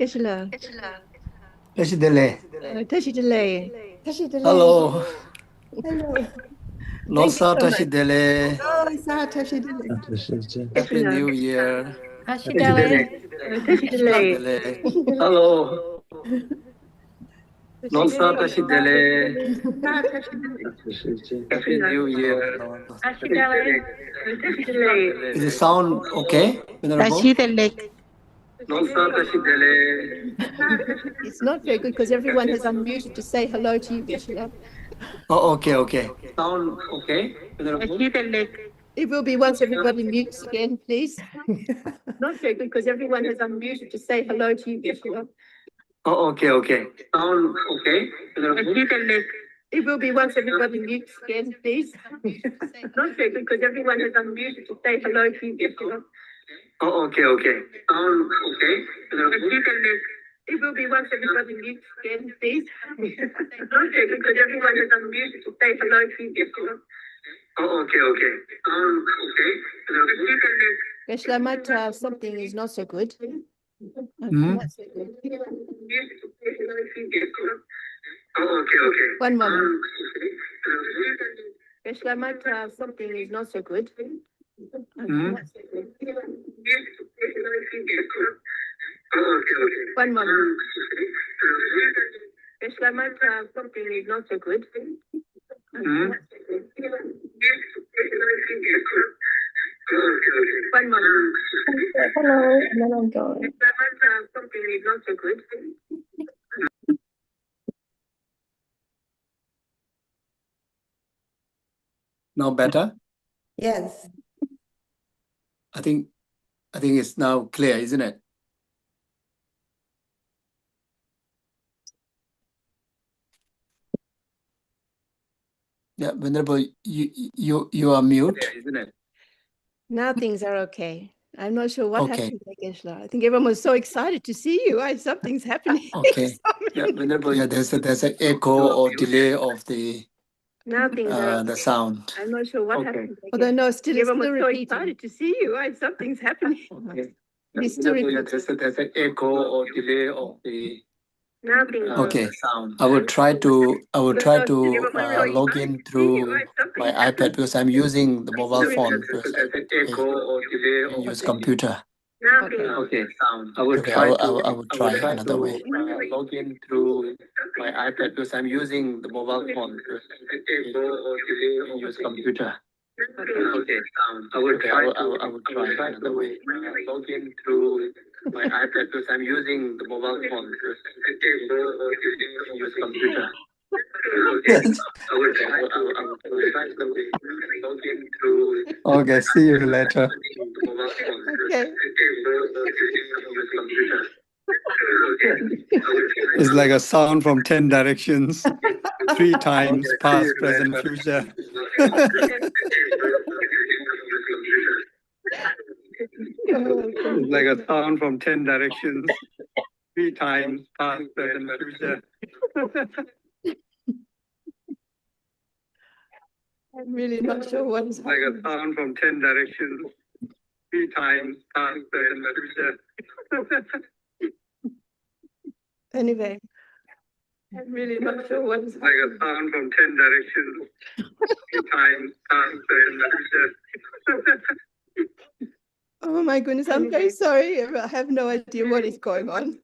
Geshe. Tashi delay. Tashi delay. Hello. Hello. Losar Tashi delay. Oh, Tashi delay. Happy New Year. Tashi delay. Delay. Hello. Losar Tashi delay. Happy New Year. Is the sound okay? Tashi delay. Losar Tashi delay. It's not very good because everyone has unmuted to say hello to you, Geshe. Oh, okay. Sound okay? It will be once everybody mutes again, please. Not very good because everyone has unmuted to say hello to you, Geshe. Oh, okay. Sound okay? It will be once everybody mutes again, please. Not very good because everyone has unmuted to say hello to you, Geshe. Oh, okay. Sound okay? It will be once everybody mutes again, please. Not very good because everyone has unmuted to say hello to you, Geshe. Oh, okay. Sound okay? Geshe, I might something is not so good. Not so good. Oh, okay. One moment. Geshe, I might something is not so good. Not so good. One moment. Geshe, I might something is not so good. Not so good. One moment. Hello, and then I'm going. Geshe, I might something is not so good. Now better? Yes. I think it's now clear, isn't it? Yeah, Venerable, you are mute. Yeah, isn't it? Now things are okay. I'm not sure what Okay. happened there, Geshe. I think everyone was so excited to see you. Something's happening. Okay. Yeah, Venerable, yeah, there's an echo or delay of the Now things are okay. the sound. I'm not sure what Okay. happened there. Although no, still everyone was so excited to see you. Something's happening. Okay. He's still Venerable, yeah, repeating. there's an echo or delay of the Now things are okay. Sound. I will try to Everyone was log in through my iPad because I'm using the mobile phone because There's an echo or delay I of use computer. Now things are Okay, sound. I will try another way. Log in through my iPad because I'm using the mobile phone. I use computer. Okay, sound. I will try another way. log in through my iPad because I'm using the mobile phone. I use computer. Okay, I will try log in through Okay, see you later. the mobile phone. okay. Use computer. It's like a sound from 10 directions, 3 times, past, present, future. It's like a sound from 10 directions, 3 times, past, present, future. I'm really not sure what is Like a happening. sound from 10 directions, 3 times, past, present, future. Anyway, I'm really not sure what is Like happening. a sound from 10 directions, 3 times, past, present, future. Oh my goodness, I'm very sorry. I have no idea what is going on.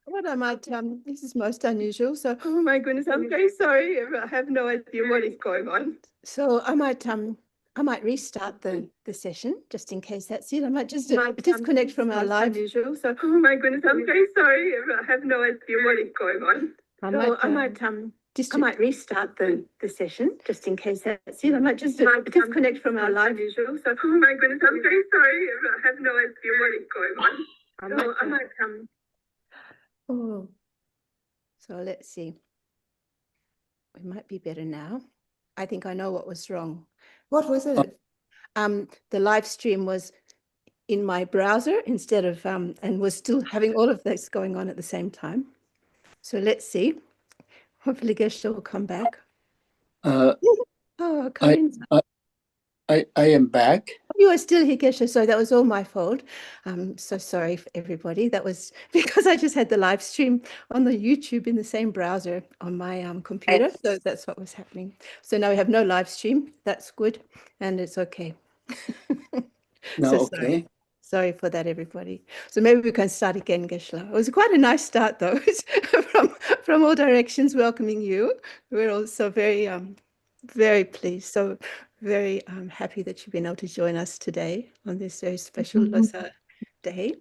What I might, this is most unusual. So, oh my goodness, I'm very sorry. I have no idea what is going on. So I might restart the session just in case that's it. I might just disconnect from our live. Unusual. So, oh my goodness, I'm very sorry. I have no idea what is going on. I might restart the session just in case that's it. I might just disconnect from our live. Usual. So, oh my goodness, I'm very sorry. I have no idea what is going on. Oh, so let's see. It might be better now. I think I know what was wrong. What was it? The live stream was in my browser instead of and was still having all of this going on at the same time. So let's see. Hopefully Geshe will come back. I Oh, Karin's. am back. you are still here, Geshe. So that was all my fault. I'm so sorry for everybody. That was because I just had the live stream on the YouTube in the same browser on my computer. So that's what was happening. So now we have no live stream. That's good. And it's okay. No, So okay. sorry for that, everybody. So maybe we can start again, Geshe. It was quite a nice start, though, from all directions, welcoming you. We're also very pleased. So very happy that you've been able to join us today on this very special Losar day.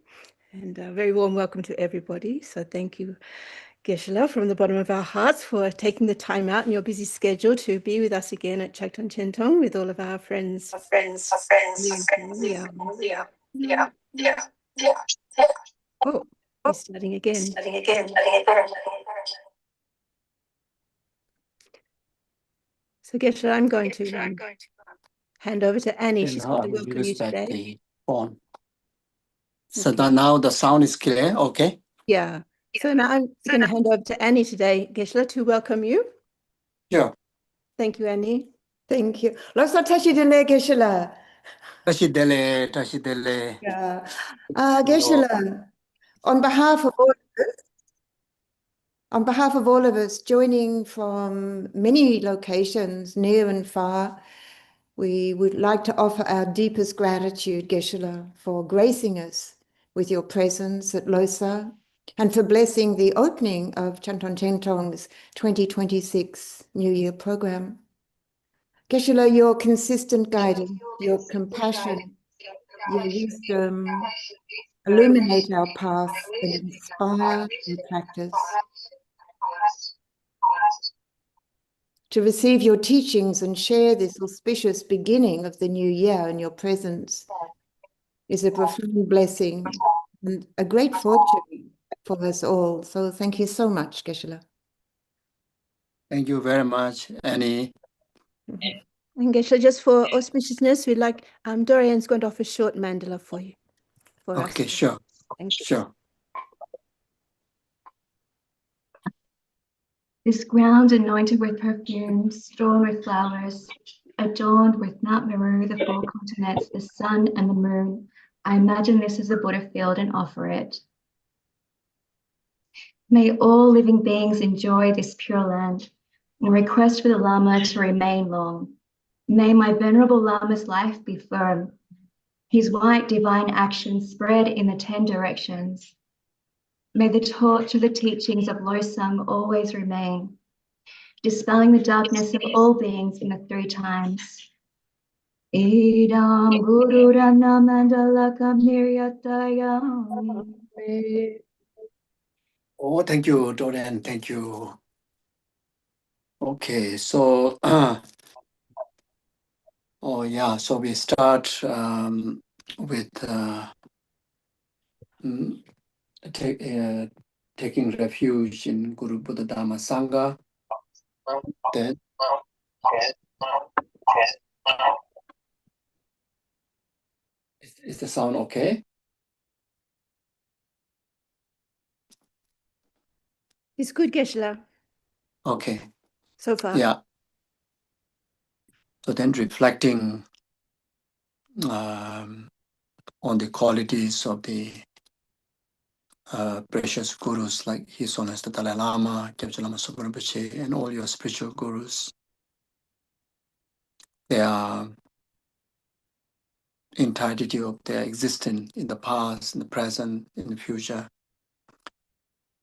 And a very warm welcome to everybody. So thank you, Geshe, from the bottom of our hearts for taking the time out in your busy schedule to be with us again at Chakton Chentong with all of our friends. Oh, we're starting again. So Geshe, I'm going to hand over to Annie. Then She's how going to I welcome you use back today. the phone. So Okay. that now the sound is clear, okay? Yeah. So now I'm going to hand over to Annie today, Geshe, to welcome you. Sure. Thank you, Annie. Thank you. Losar tashi dele Geshe-la. Tashidele. Yeah. Geshe-la, on behalf of all of us joining from many locations, near and far, we would like to offer our deepest gratitude, Geshe-la, for gracing us with your presence at Losar and for blessing the opening of Chakton Chentong's 2026 New Year program. Geshe-la, your consistent guidance, your compassion, your wisdom illuminate our path and inspire our practice. To receive your teachings and share this auspicious beginning of the new year in your presence is a profound blessing and a great fortune for us all. So thank you so much, Geshe-la. Thank you very much, Annie. And Geshe, just for auspiciousness, we'd like Dorian's going to offer a short mandala for you. For us. Okay, sure. Thank you. Sure. This ground anointed with perfumes, strewn with flowers, adorned with Mount Meru, the four continents, the sun and the moon. I imagine this as a Buddha field and offer it. May all living beings enjoy this pure land and request for the Lama to remain long. May my venerable Lama's life be firm, his white divine action spread in the 10 directions. May the torch of the teachings of Losam always remain, dispelling the darkness of all beings in the 3 times. Idam Guru Ratna Mandalaka Miryataya. Oh, thank you, Dorian. Thank you. Okay, so so we start with taking refuge in Guru Buddha Dhamma Sangha. Then is the sound okay? It's good, Geshe, Okay. so far. Yeah. So then reflecting on the qualities of the precious gurus like His Holiness the Dalai Lama, Kyabje Lama Sopa Rinpoche, and all your spiritual gurus. They are entirety of their existence in the past, in the present, in the future,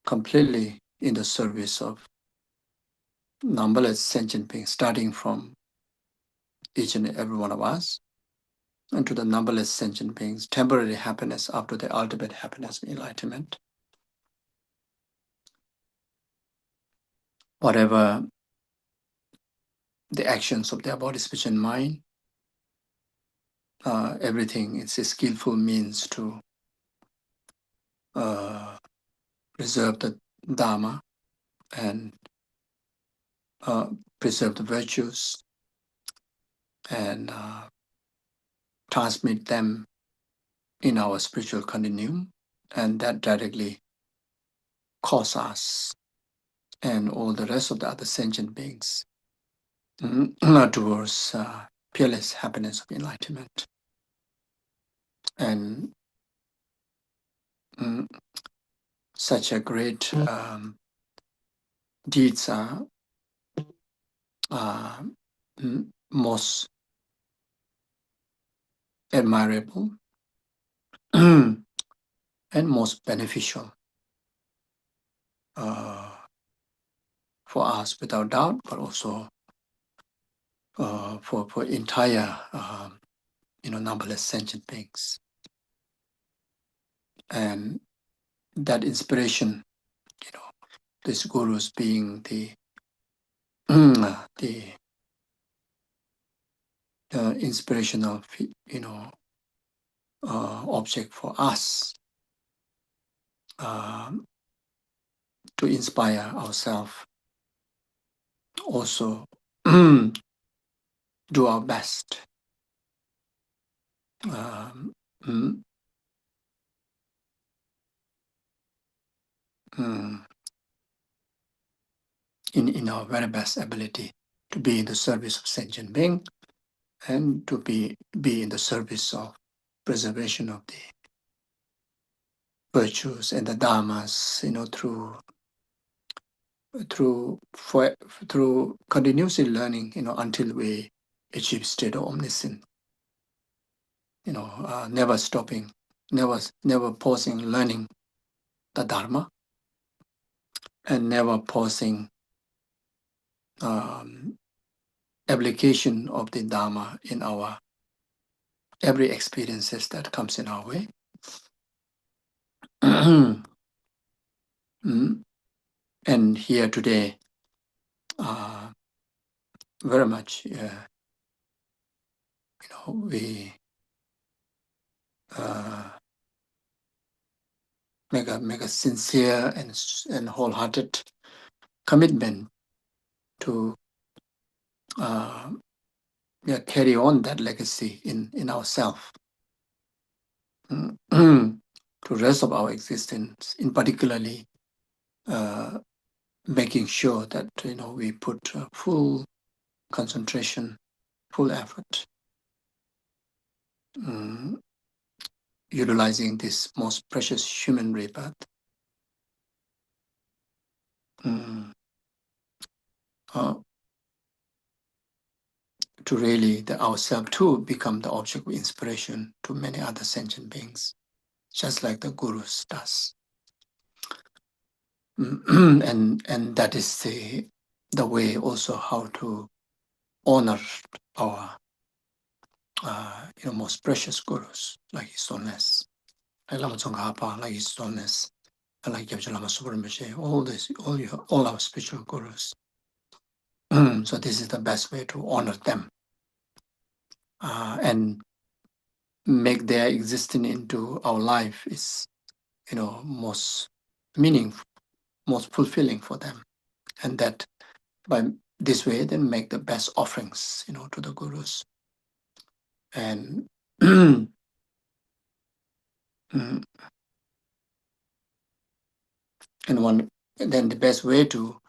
completely in the service of numberless sentient beings, starting from each and every one of us, and to the numberless sentient beings, temporary happiness after the ultimate happiness and enlightenment. Whatever the actions of their body, speech, and mind, everything is a skillful means to preserve the Dharma and preserve the virtues and transmit them in our spiritual continuum, and that directly cause us and all the rest of the other sentient beings towards peerless happiness of enlightenment. And such a great deeds are most admirable and most beneficial for us, without doubt, but also for entire numberless sentient beings. And that inspiration, these gurus being the inspirational object for us to inspire ourselves, also do our best in our very best ability to be in the service of sentient being and to be in the service of preservation of the virtues and the dharmas, through continuously learning, until we achieve state of omniscience. Never stopping, never pausing learning the dharma, and never pausing application of the dharma in our every experiences that comes in our way. And here today, very much, we make a sincere and wholehearted commitment to carry on that legacy in ourselves, to rest of our existence, in particularly making sure that we put full concentration, full effort, utilizing this most precious human rebirth to really ourselves too become the object of inspiration to many other sentient beings, just like the gurus does. And that is the way also how to honor our most precious gurus, like His Holiness, like Lama Tsongkhapa, like His Holiness, and like Gyabje Lama Subrahmanyam, all our spiritual gurus. So this is the best way to honor them and make their existence into our life is, most meaningful, most fulfilling for them, and that by this way, then make the best offerings, to the gurus. And then the best way to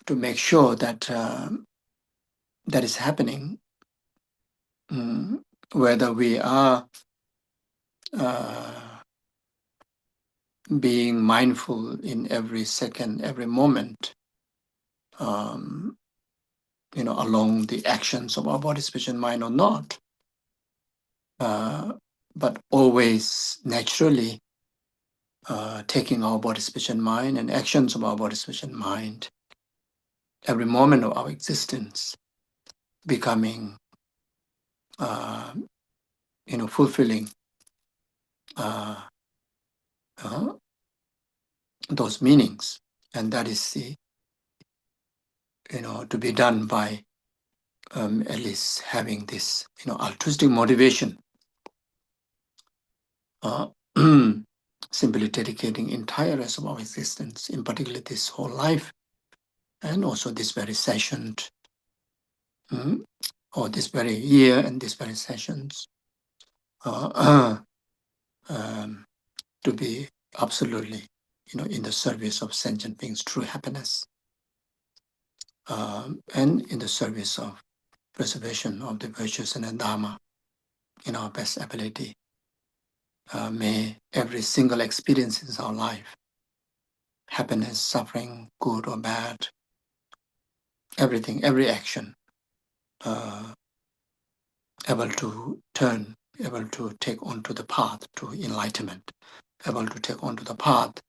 make sure that that is happening, whether we are being mindful in every second, every moment, along the actions of our body, speech, and mind or not, but always naturally taking our body, speech, and mind and actions of our body, speech, and mind, every moment of our existence, becoming, fulfilling those meanings. And that is to be done by at least having this, altruistic motivation, simply dedicating entire rest of our existence, in particular this whole life, and also this very session, or this very year and this very sessions, to be absolutely, in the service of sentient beings' true happiness, and in the service of preservation of the virtues and the dharma in our best ability. May every single experience in our life, happiness, suffering, good or bad, everything, every action, able to turn, able to take onto the path to enlightenment, able to take onto the path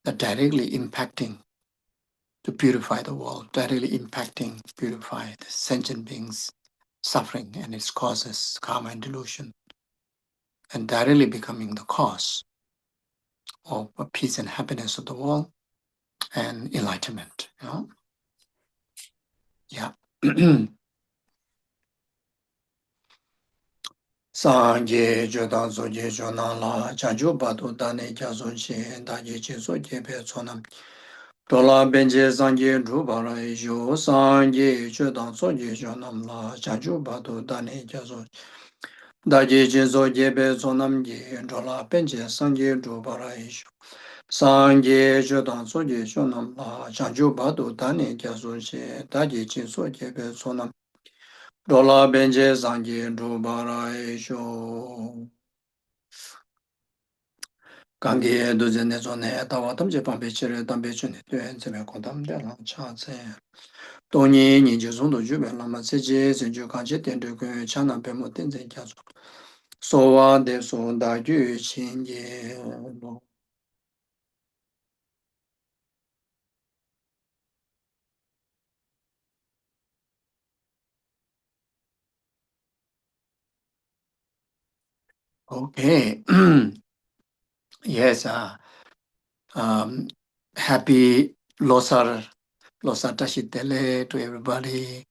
that directly impacting to purify the world, directly impacting, purify the sentient beings' suffering and its causes, karma and delusion, and directly becoming the cause of peace and happiness of the world and enlightenment. You know? Yeah. Sanje jodan soje jonan la chanju batu dane jason she daje che soje pe sonam dola benje sanje drubara yo sanje jodan soje jonan la chanju batu dane jason daje che soje pe sonam je dola benje sanje drubara yo sanje jodan soje jonan la chanju batu dane jason she daje che soje pe sonam dola benje sanje drubara yo 강기에 도전에 전에 다와담제 방배치를 담배춘에 되는지면 공담되는 차세 돈이 니지송도 주변라마 세제 전주 간제 된되고 차나 배모 된제 가서 소와 대소다 주신제 Okay. Yes, happy Losar Tashitele to everybody.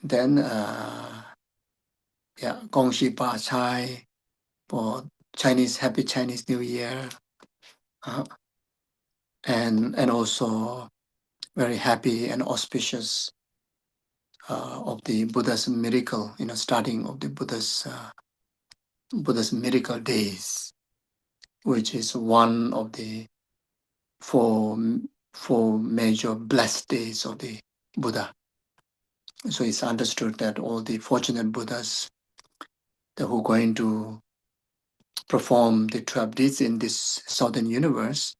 Then, yeah, Gongxi Pa Chai for Chinese, Happy Chinese New Year. And also very happy and auspicious of the Buddha's miracle, starting of the Buddha's miracle days, which is one of the four major blessed days of the Buddha. So it's understood that all the fortunate Buddhas who are going to perform the 12 deeds in this southern universe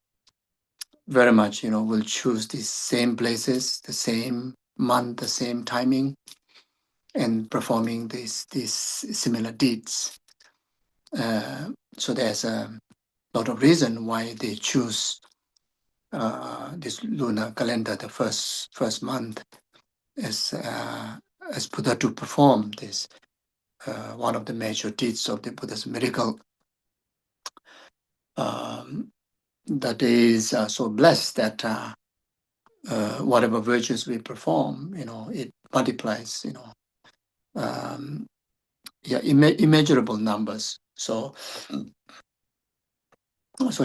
very much, will choose the same places, the same month, the same timing, and performing these similar deeds. So there's a lot of reason why they choose this lunar calendar, the first month, as Buddha to perform this one of the major deeds of the Buddha's miracle. That is so blessed that whatever virtues we perform, it multiplies, immeasurable numbers. So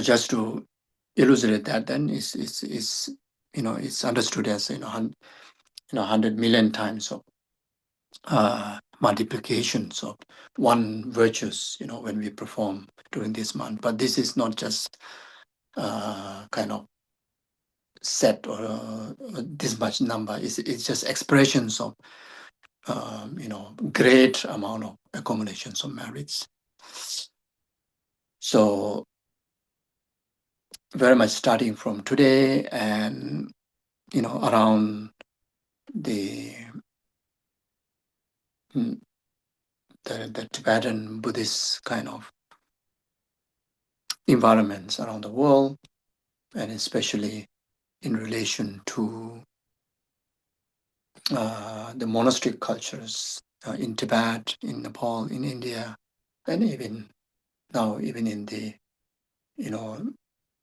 just to illustrate that, then it's understood as 100 million times of multiplications of one virtues, when we perform during this month. But this is not just kind of set or this much number. It's just expressions of great amount of accumulations of merits. So very much starting from today and around the Tibetan Buddhist kind of environments around the world, and especially in relation to the monastic cultures in Tibet, in Nepal, in India, and even in the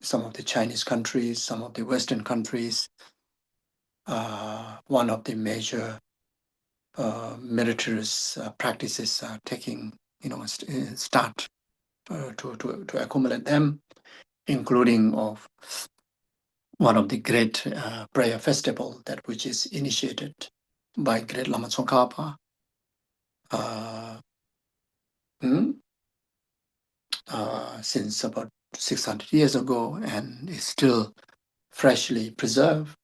some of the Chinese countries, some of the Western countries. One of the major meritorious practices are taking start to accumulate them, including of one of the great prayer festival which is initiated by great Lama Tsongkhapa since about 600 years ago, and is still freshly preserved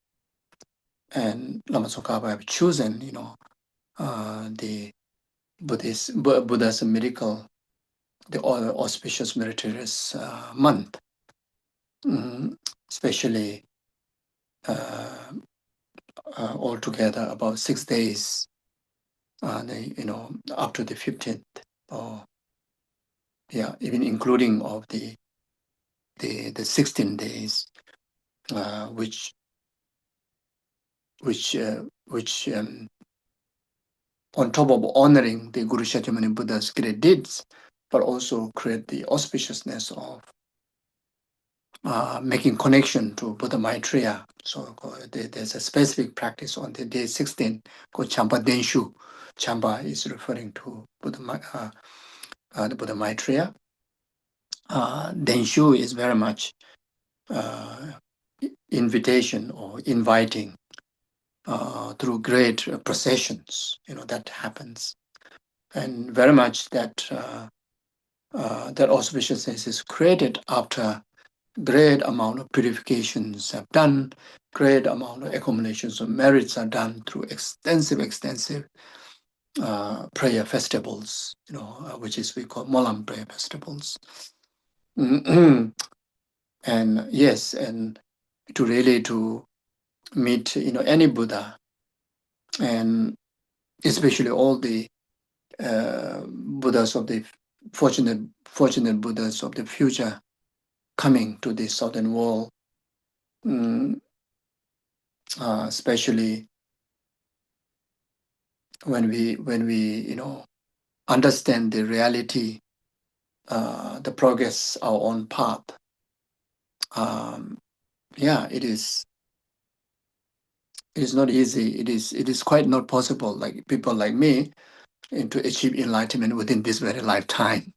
and Lama Tsongkhapa have chosen, the Buddha's miracle, the auspicious meritorious month, especially altogether about 6 days, up to the 15th, or even including of the 16 days, which on top of honoring the Guru Śhākyamuniye Buddha's great deeds, but also create the auspiciousness of making connection to Buddha Maitreya. So there's a specific practice on the day 16 called Champa Denshu. Champa is referring to the Buddha Maitreya. Denshu is very much invitation or inviting through great processions, that happens. And very much that auspiciousness is created after great amount of purifications have done, great amount of accumulations of merits are done through extensive prayer festivals, which is we call Molam prayer festivals. And yes, and to meet any Buddha, and especially all the Buddhas of the fortunate Buddhas of the future coming to the southern world, especially when we understand the reality, the progress our own path. It is not easy. It is quite not possible, like people like me, to achieve enlightenment within this very lifetime.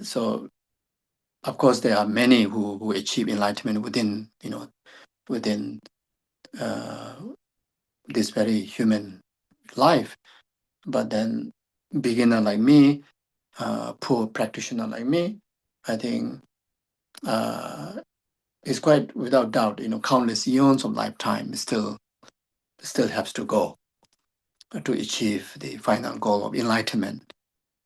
So of course there are many who achieve enlightenment within this very human life, but then beginner like me, poor practitioner like me, I think it's quite without doubt, countless eons of lifetime still has to go to achieve the final goal of enlightenment.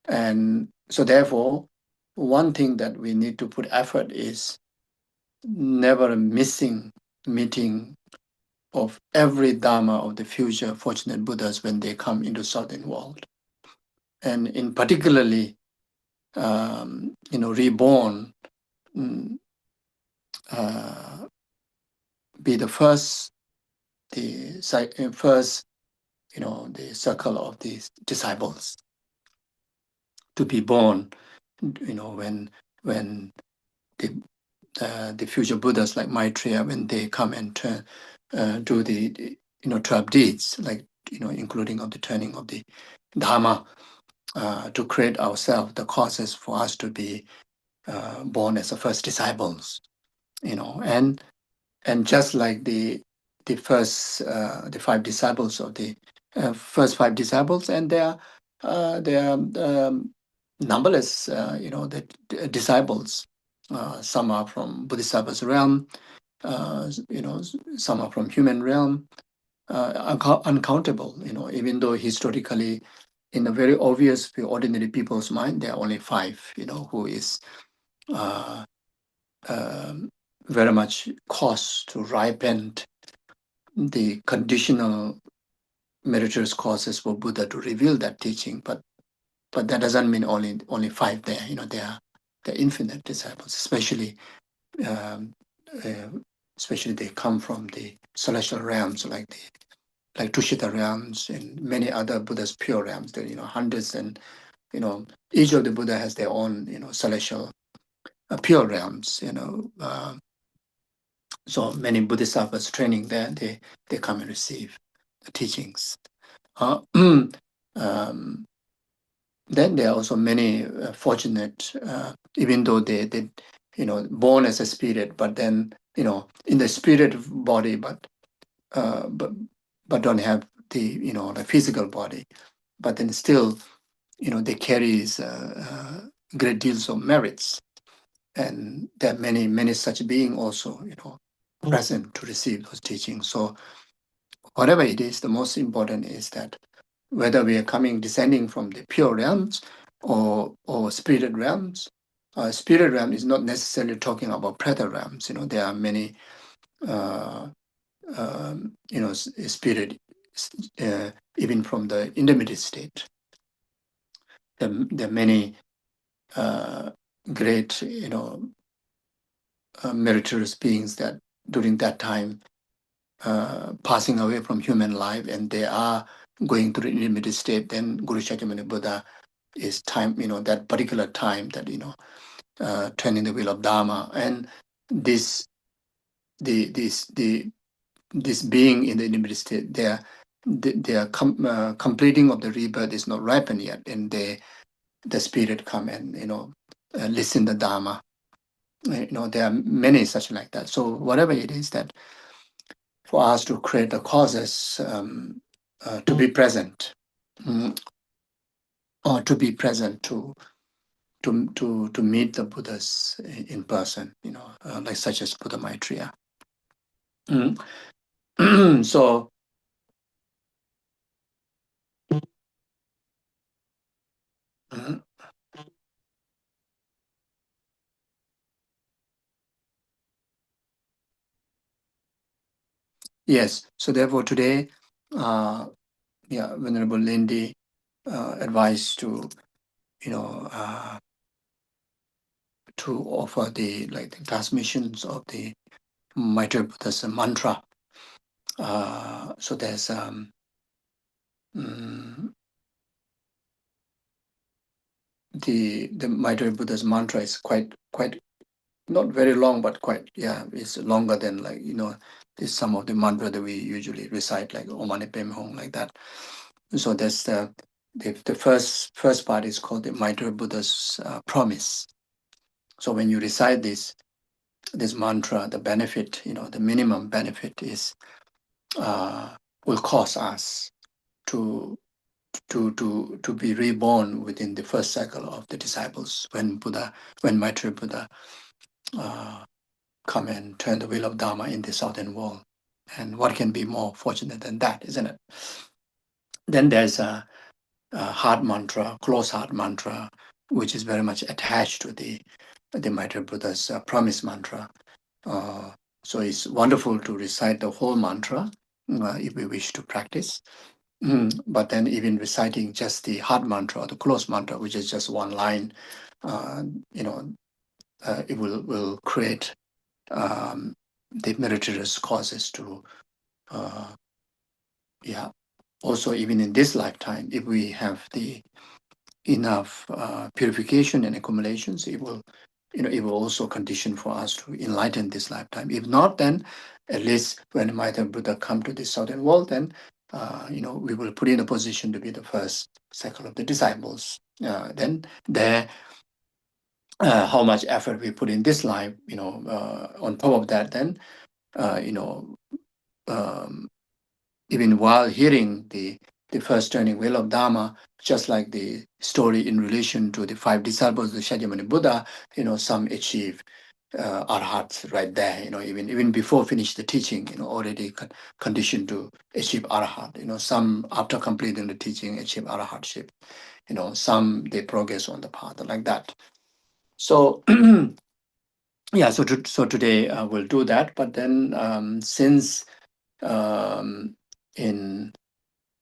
And so therefore, one thing that we need to put effort is never missing meeting of every Dharma of the future fortunate Buddhas when they come into southern world. And in particularly, reborn, be the first, the circle of these disciples to be born, when the future Buddhas like Maitreya, when they come and do the 12 deeds, like including of the turning of the Dharma, to create ourselves the causes for us to be born as the first disciples, and just like the first the 5 disciples of the first 5 disciples, and there are numberless the disciples. Some are from Bodhisattva's realm, some are from human realm, uncountable. Even though historically, in a very obvious ordinary people's mind, there are only 5. Who is very much caused to ripen the conditional meritorious causes for Buddha to reveal that teaching, but that doesn't mean only 5 there. There are infinite disciples, especially they come from the celestial realms, like Tushita realms and many other Buddha's pure realms. There are hundreds, and each of the Buddha has their own celestial pure realms. So many Bodhisattvas training there, they come and receive the teachings. Then there are also many fortunate, even though they born as a spirit, but then in the spirit body, but don't have the the physical body, but then still they carry great deals of merits. and there are many such beings also, present to receive those teachings. So whatever it is, the most important is that whether we are descending from the pure realms or spirit realms. Spirit realm is not necessarily talking about preta realms. There are many, spirit, even from the intermediate state. There are many great, meritorious beings that during that time passing away from human life, and they are going through the intermediate state. Then Guru Śhākyamuniye Buddha is time, that particular time that turning the wheel of Dharma, and this being in the intermediate state, their completing of the rebirth is not ripened yet, and the spirit come and listen the Dharma. There are many such like that. So whatever it is that for us to create the causes to be present, or to be present to meet the Buddhas in person, like such as Buddha Maitreya. So yes, so therefore today, Venerable Lindy advised to to offer the transmissions of the Maitreya Buddha's mantra. So there's the Maitreya Buddha's mantra is quite not very long, but quite it's longer than there's some of the mantra that we usually recite, like Om Mani Padme Hum, like that. So that's the first part is called the Maitreya Buddha's promise. So when you recite this mantra, the benefit, the minimum benefit is will cause us to be reborn within the first cycle of the disciples when Maitreya Buddha come and turn the wheel of Dharma in the southern world. And what can be more fortunate than that, isn't it? Then there's a heart mantra, close heart mantra, which is very much attached to the Maitreya Buddha's promise mantra. So it's wonderful to recite the whole mantra if we wish to practice. But then even reciting just the heart mantra or the close mantra, which is just one line, it will create the meritorious causes to, also even in this lifetime, if we have the enough purification and accumulations, it will also condition for us to enlighten this lifetime. If not, then at least when Maitreya Buddha come to the southern world, then we will put in a position to be the first cycle of the disciples. Then there, how much effort we put in this life, on top of that, then even while hearing the first turning wheel of Dharma, just like the story in relation to the 5 disciples of the Śhākyamuniye Buddha, some achieve arhats right there, even before finish the teaching, already conditioned to achieve arhat. Some after completing the teaching achieve arahatship. Some they progress on the path like that. So so today we'll do that. But then since in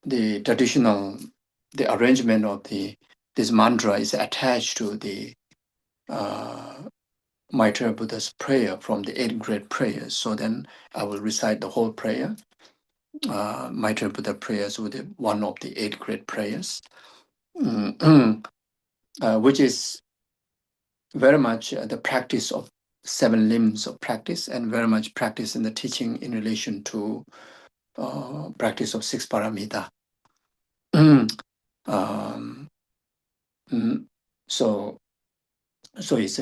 the traditional, the arrangement of this mantra is attached to the Maitreya Buddha's prayer from the 8 great prayers. So then I will recite the whole prayer, Maitreya Buddha prayers with one of the 8 great prayers, which is very much the practice of 7 limbs of practice, and very much practice in the teaching in relation to practice of 6 paramita. So it's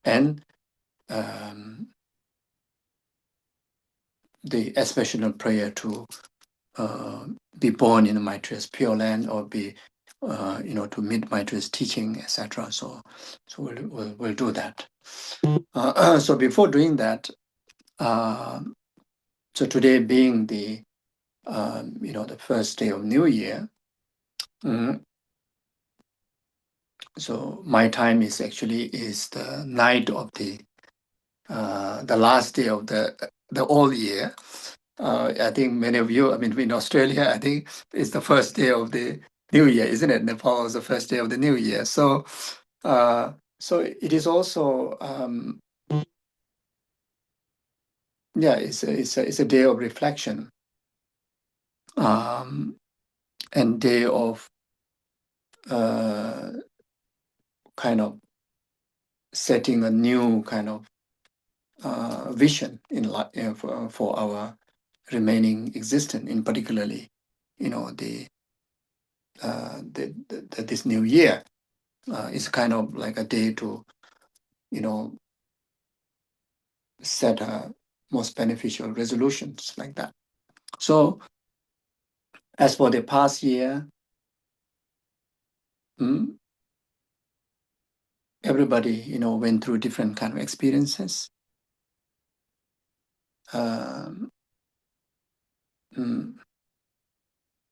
and the aspirational prayer to be born in the Maitreya's pure land, or be to meet Maitreya's teaching, etc. So we'll do that. So before doing that, so today being the the first day of New Year, so my time is actually the night of the last day of the old year. I think many of you, I mean, in Australia, I think it's the first day of the New Year, isn't it? Nepal is the first day of the New Year. So, so it is also, it's a day of reflection, and day of kind of setting a new kind of vision in life for our remaining existence, in particularly, this new year is kind of like a day to, set most beneficial resolutions like that. So, as for the past year, everybody, went through different kind of experiences.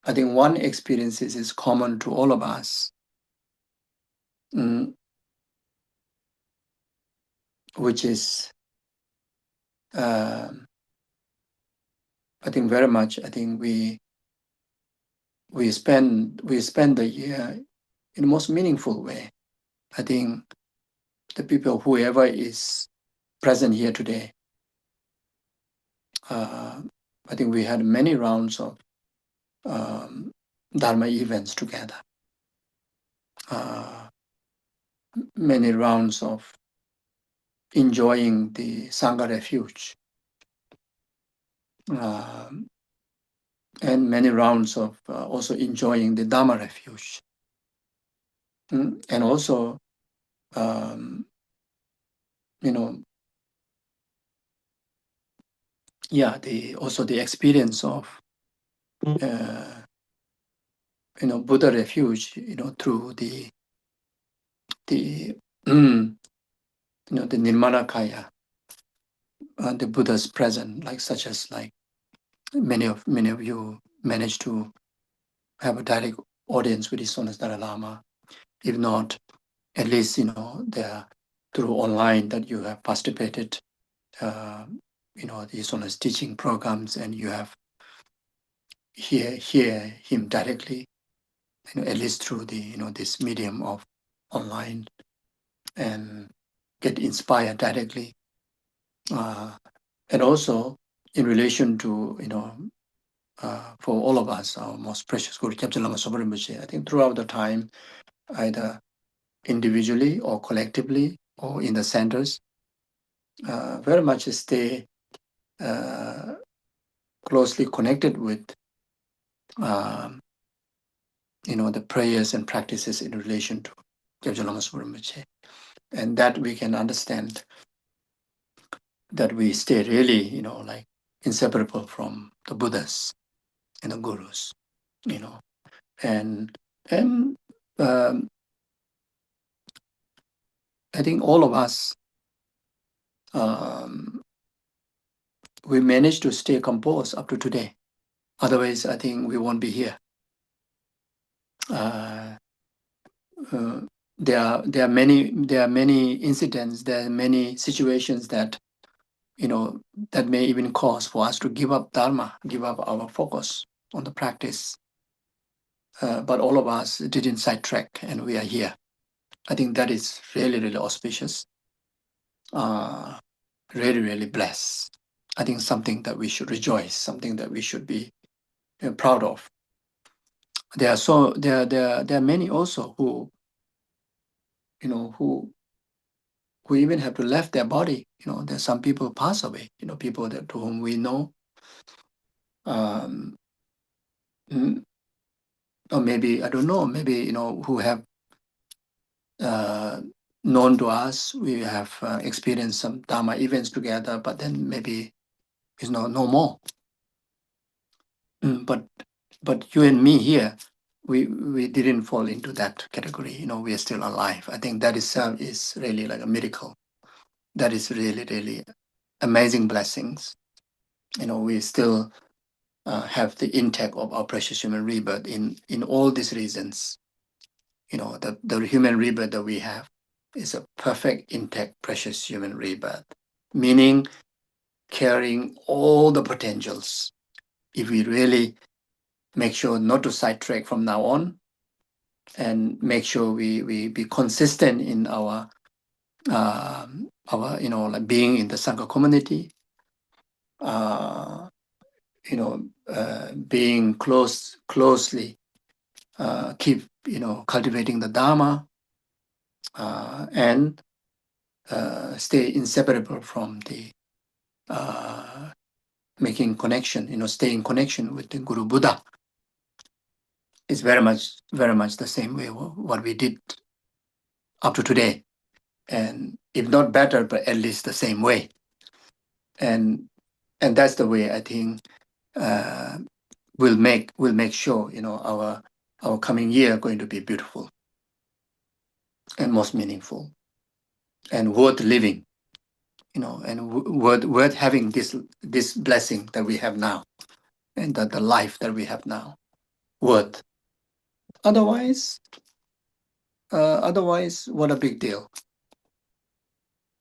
I think one experience is common to all of us, which is, I think very much, I think we spend the year in the most meaningful way. I think the people, whoever is present here today, I think we had many rounds of Dharma events together, many rounds of enjoying the Sangha refuge, and many rounds of also enjoying the Dharma refuge, and also, also the experience of Buddha refuge, through the Nirmanakaya, the Buddha's present, like such as like many of you managed to have a direct audience with His Holiness Dalai Lama. If not, at least there through online that you have participated, the His Holiness teaching programs, and you have hear him directly, at least through the this medium of online, and get inspired directly, and also in relation to for all of us, our most precious Guru Kyabchen Lama Sopa Rinpoche, I think throughout the time, either individually or collectively or in the centers, very much stay closely connected with the prayers and practices in relation to Kyabchen Lama Sopa Rinpoche, and that we can understand that we stay really like inseparable from the Buddhas and the Gurus, and I think all of us, we managed to stay composed up to today. Otherwise, I think we won't be here. There are many incidents, there are many situations that that may even cause for us to give up Dharma, give up our focus on the practice. But all of us didn't sidetrack, and we are here. I think that is really, really auspicious. Really, really blessed. I think something that we should rejoice, something that we should be proud of. There are many also who who even have to left their body. There's some people pass away. People that to whom we know, or maybe I don't know. Maybe who have known to us. We have experienced some Dharma events together, but then maybe no more. But you and me here, we didn't fall into that category. You know, we are still alive. I think that itself is really like a miracle. That is really, really amazing blessings. You know, we still have the intact of our precious human rebirth in all these reasons. You know, the human rebirth that we have is a perfect, intact, precious human rebirth, meaning carrying all the potentials. If we really make sure not to sidetrack from now on, and make sure we be consistent in our you know, like being in the Sangha community, you know, being closely, keep, you know, cultivating the Dharma, and stay inseparable from the making connection, you know, stay in connection with the Guru Buddha. It's very much the same way what we did up to today, and if not better, but at least the same way. And that's the way I think we'll make sure, you know, our coming year going to be beautiful and most meaningful and worth living, you know, and worth having this blessing that we have now, and that the life that we have now worth. Otherwise, what a big deal.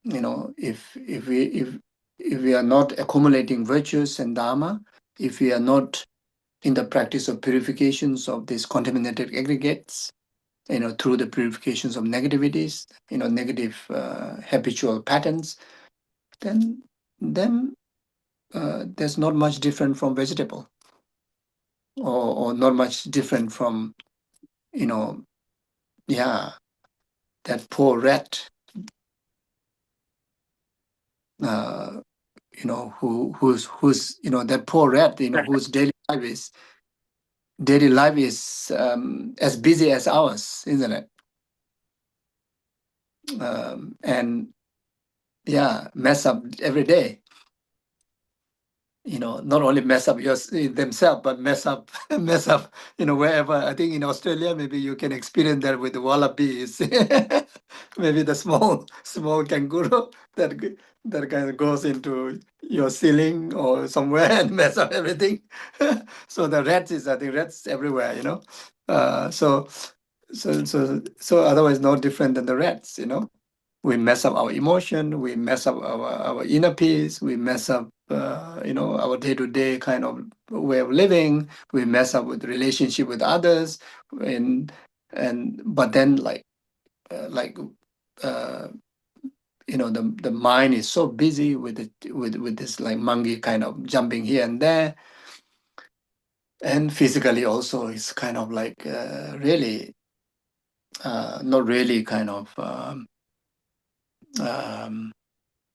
You know, if we are not accumulating virtues and dharma, if we are not in the practice of purifications of these contaminated aggregates, you know, through the purifications of negativities, you know, negative habitual patterns, then there's not much different from vegetable, or not much different from, you know, that poor rat, you know, who's you know, that poor rat, you know, whose daily life is as busy as ours, isn't it? And mess up every day. You know, not only mess up themselves, but mess up, you know, wherever. I think in Australia, maybe you can experience that with the wallabies. Maybe the small kangaroo that kind of goes into your ceiling or somewhere and mess up everything. So the rats I think rats everywhere, you know. So otherwise no different than the rats, you know. We mess up our emotion, we mess up our inner peace, we mess up, you know, our day-to-day kind of way of living, we mess up with relationship with others, but then you know, the mind is so busy with this like monkey kind of jumping here and there, and physically also it's kind of like really not really kind of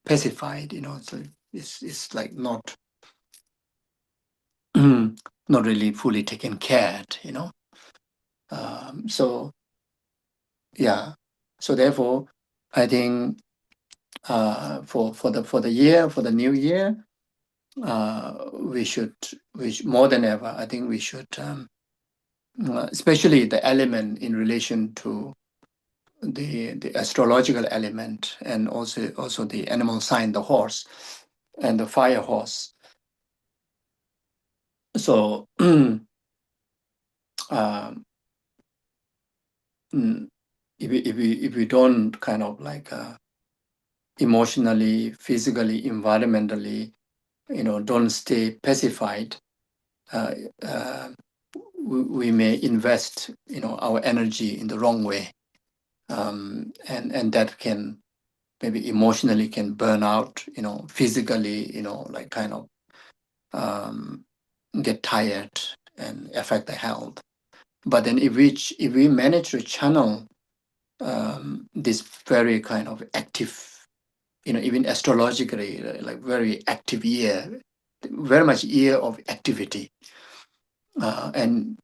pacified, you know. So it's like not not really fully taken care of, you know. So therefore I think for the new year, we should more than ever, I think we should especially the element in relation to the astrological element, and also the animal sign, the horse and the fire horse. So if we don't kind of like emotionally, physically, environmentally, you know, don't stay pacified, we may invest, you know, our energy in the wrong way, and that can maybe emotionally can burn out, you know, physically, you know, like kind of get tired and affect the health. But then if we manage to channel this very kind of active, you know, even astrologically, like very active year, very much year of activity, and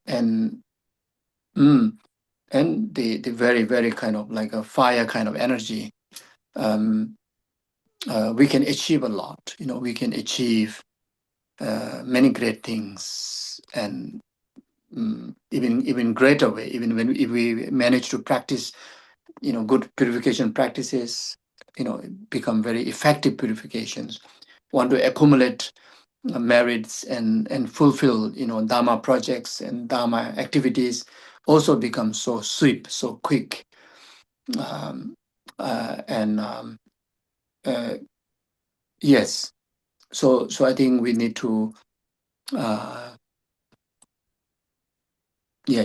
the very, very kind of like a fire kind of energy, we can achieve a lot. You know, we can achieve many great things, and even greater way, even when if we manage to practice, good purification practices, become very effective purifications, want to accumulate merits and fulfill, Dharma projects and Dharma activities also become so swift, so quick. Yes, so I think we need to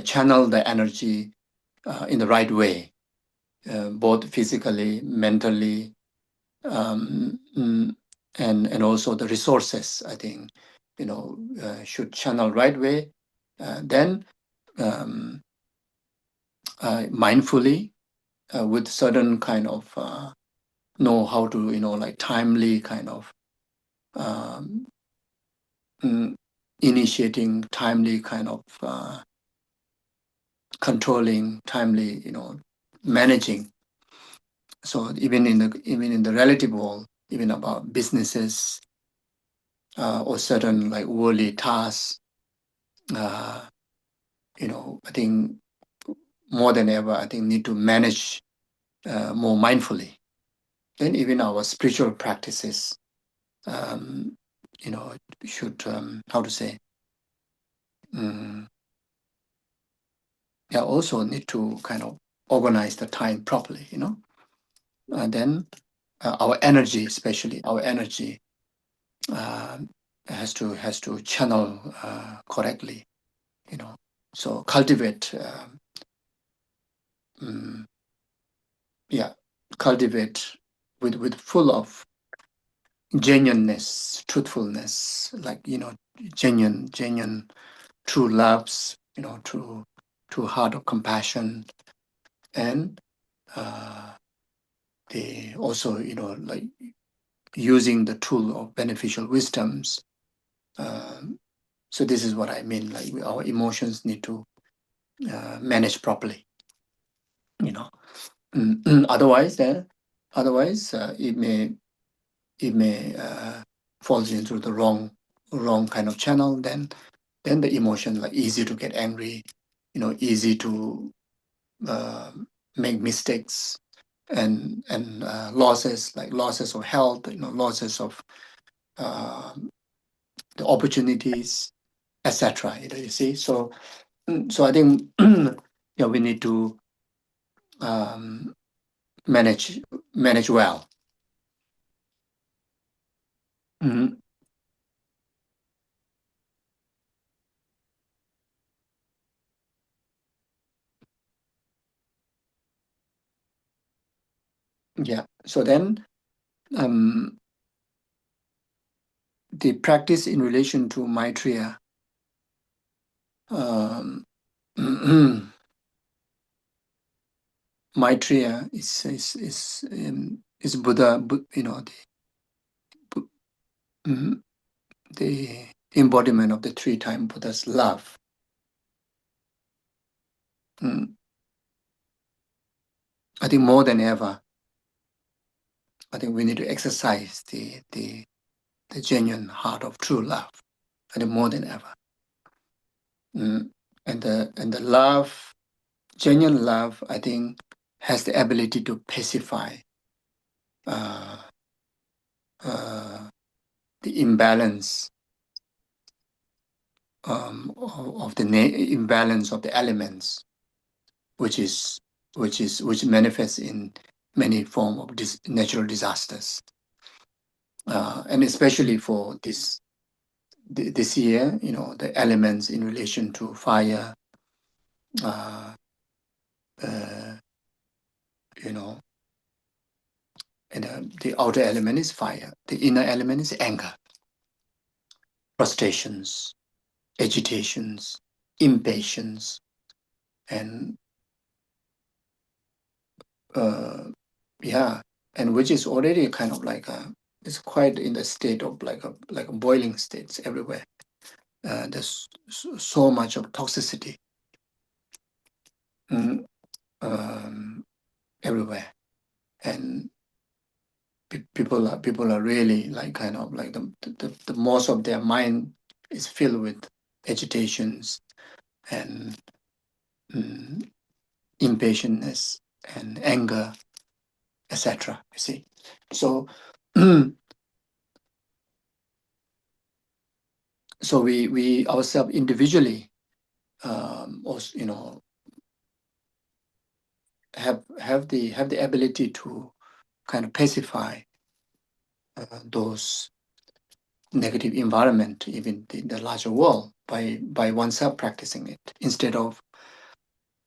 channel the energy in the right way, both physically, mentally, and also the resources. I think should channel right way. Then mindfully, with certain kind of know how to like timely kind of initiating, timely kind of controlling, timely managing. So even in the relative world, even about businesses or certain like worldly tasks, I think more than ever, I think need to manage more mindfully. Then even our spiritual practices, should how to say, also need to kind of organize the time properly. And then our energy, especially our energy, has to channel correctly. So cultivate. Cultivate with full of genuineness, truthfulness, like genuine true loves, true heart of compassion, and they also like using the tool of beneficial wisdoms. So this is what I mean, like our emotions need to manage properly. Otherwise it may falls into the wrong kind of channel. Then the emotion, like easy to get angry, easy to make mistakes, and losses, like losses of health, losses of the opportunities, etc. You see, so I think we need to manage well. Mhm. Yeah. So then, the practice in relation to Maitreya. Maitreya is Buddha, the embodiment of the three-time Buddha's love. I think more than ever, I think we need to exercise the genuine heart of true love. I think more than ever, and the love, genuine love, I think has the ability to pacify the imbalance of the imbalance of the elements, which manifests in many forms of natural disasters, and especially for this year, the elements in relation to fire, and the outer element is fire, the inner element is anger, frustrations, agitations, impatience, and and which is already kind of like it's quite in the state of like a boiling states everywhere. There's so much of toxicity everywhere, and people are really like kind of like the most of their mind is filled with agitations, and impatience and anger, etc. You see, so so we ourselves individually also, have the ability to kind of pacify those negative environment, even in the larger world, by oneself practicing it instead of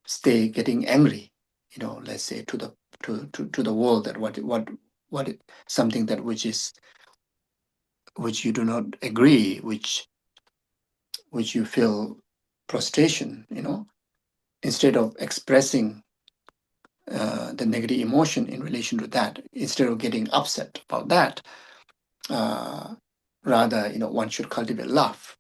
stay getting angry, let's say to the world, that something that which you do not agree, which you feel frustration, instead of expressing the negative emotion in relation to that, instead of getting upset about that, rather, one should cultivate love,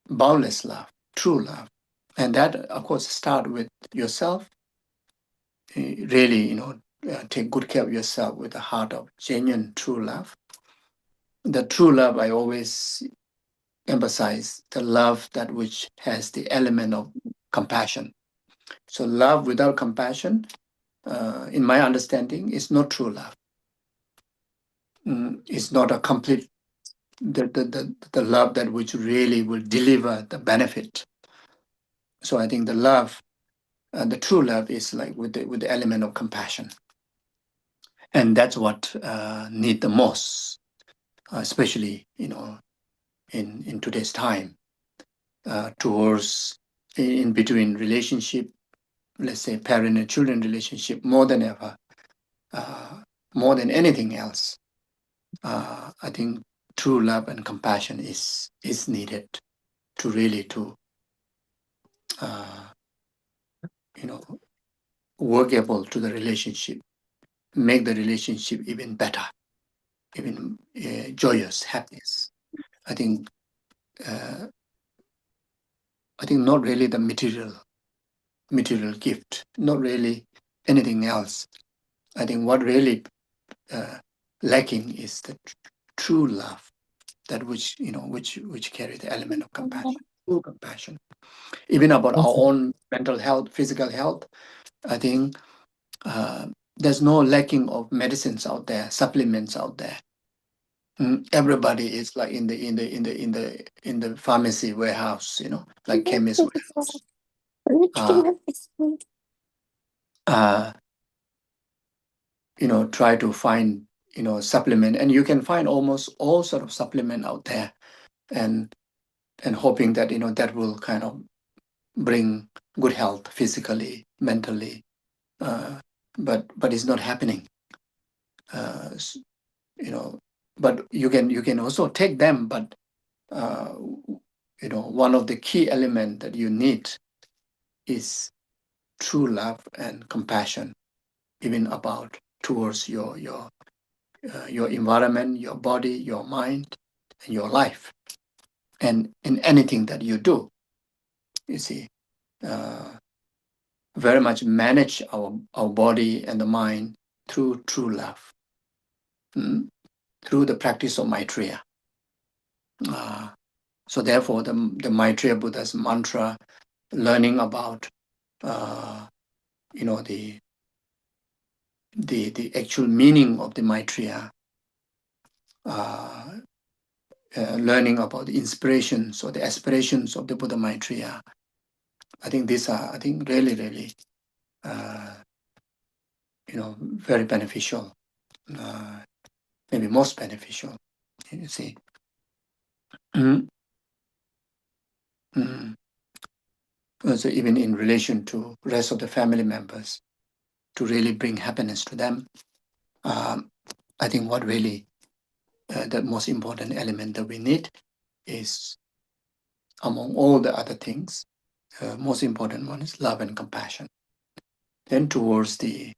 boundless love, true love. And that, of course, start with yourself. Really, take good care of yourself with a heart of genuine, true love. The true love, I always emphasize the love that which has the element of compassion. So love without compassion, in my understanding, is not true love. It's not a complete the love that which really will deliver the benefit. So I think the love, the true love, is like with the element of compassion, and that's what need the most, especially in today's time, towards in between relationship, let's say parent and children relationship, more than ever, more than anything else. I think true love and compassion is needed to really workable to the relationship, make the relationship even better, even joyous, happiness. I think not really the material gift, not really anything else. I think what really lacking is the true love, that which carry the element of compassion, true compassion, even about our own mental health, physical health. I think there's no lacking of medicines out there, supplements out there. Everybody is like in the pharmacy warehouse, like chemist warehouse. Try to find supplement, and you can find almost all sort of supplement out there, and hoping that that will kind of bring good health physically, mentally, but it's not happening. But you can also take them, but one of the key elements that you need is true love and compassion, even about towards your environment, your body, your mind, and your life, and in anything that you do. You see, very much manage our body and the mind through true love, through the practice of Maitreya. So therefore, the Maitreya Buddha's mantra, learning about the actual meaning of the Maitreya, learning about the inspirations or the aspirations of the Buddha Maitreya. I think these are, really, really, very beneficial, maybe most beneficial, you see. Also, even in relation to rest of the family members, to really bring happiness to them. I think what really the most important element that we need is, among all the other things, most important one is love and compassion. Then towards in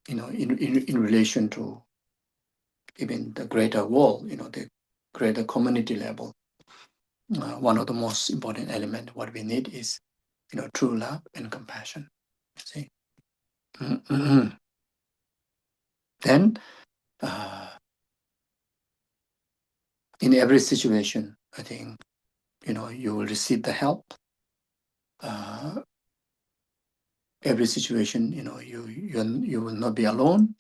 relation to even the greater world, the greater community level, one of the most important elements what we need is true love and compassion. See. Then in every situation, I think, you will receive the help. Every situation, you will not be alone.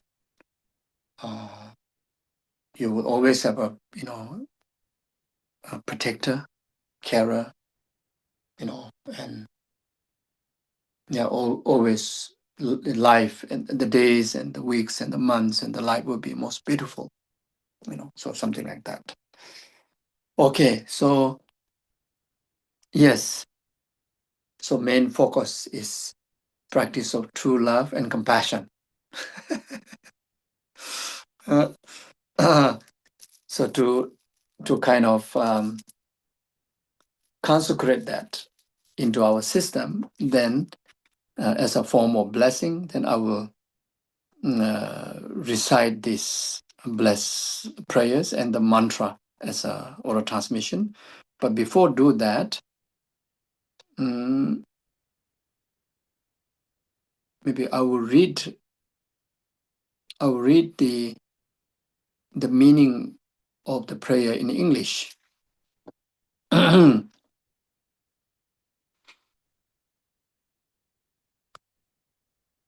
You will always have a protector, carer, and always life and the days and the weeks and the months and the life will be most beautiful, so something like that. Okay, so yes, so main focus is practice of true love and compassion. So to kind of consecrate that into our system, then as a form of blessing, then I will recite these blessed prayers and the mantra as a oral transmission. But before do that, maybe I will read the meaning of the prayer in English.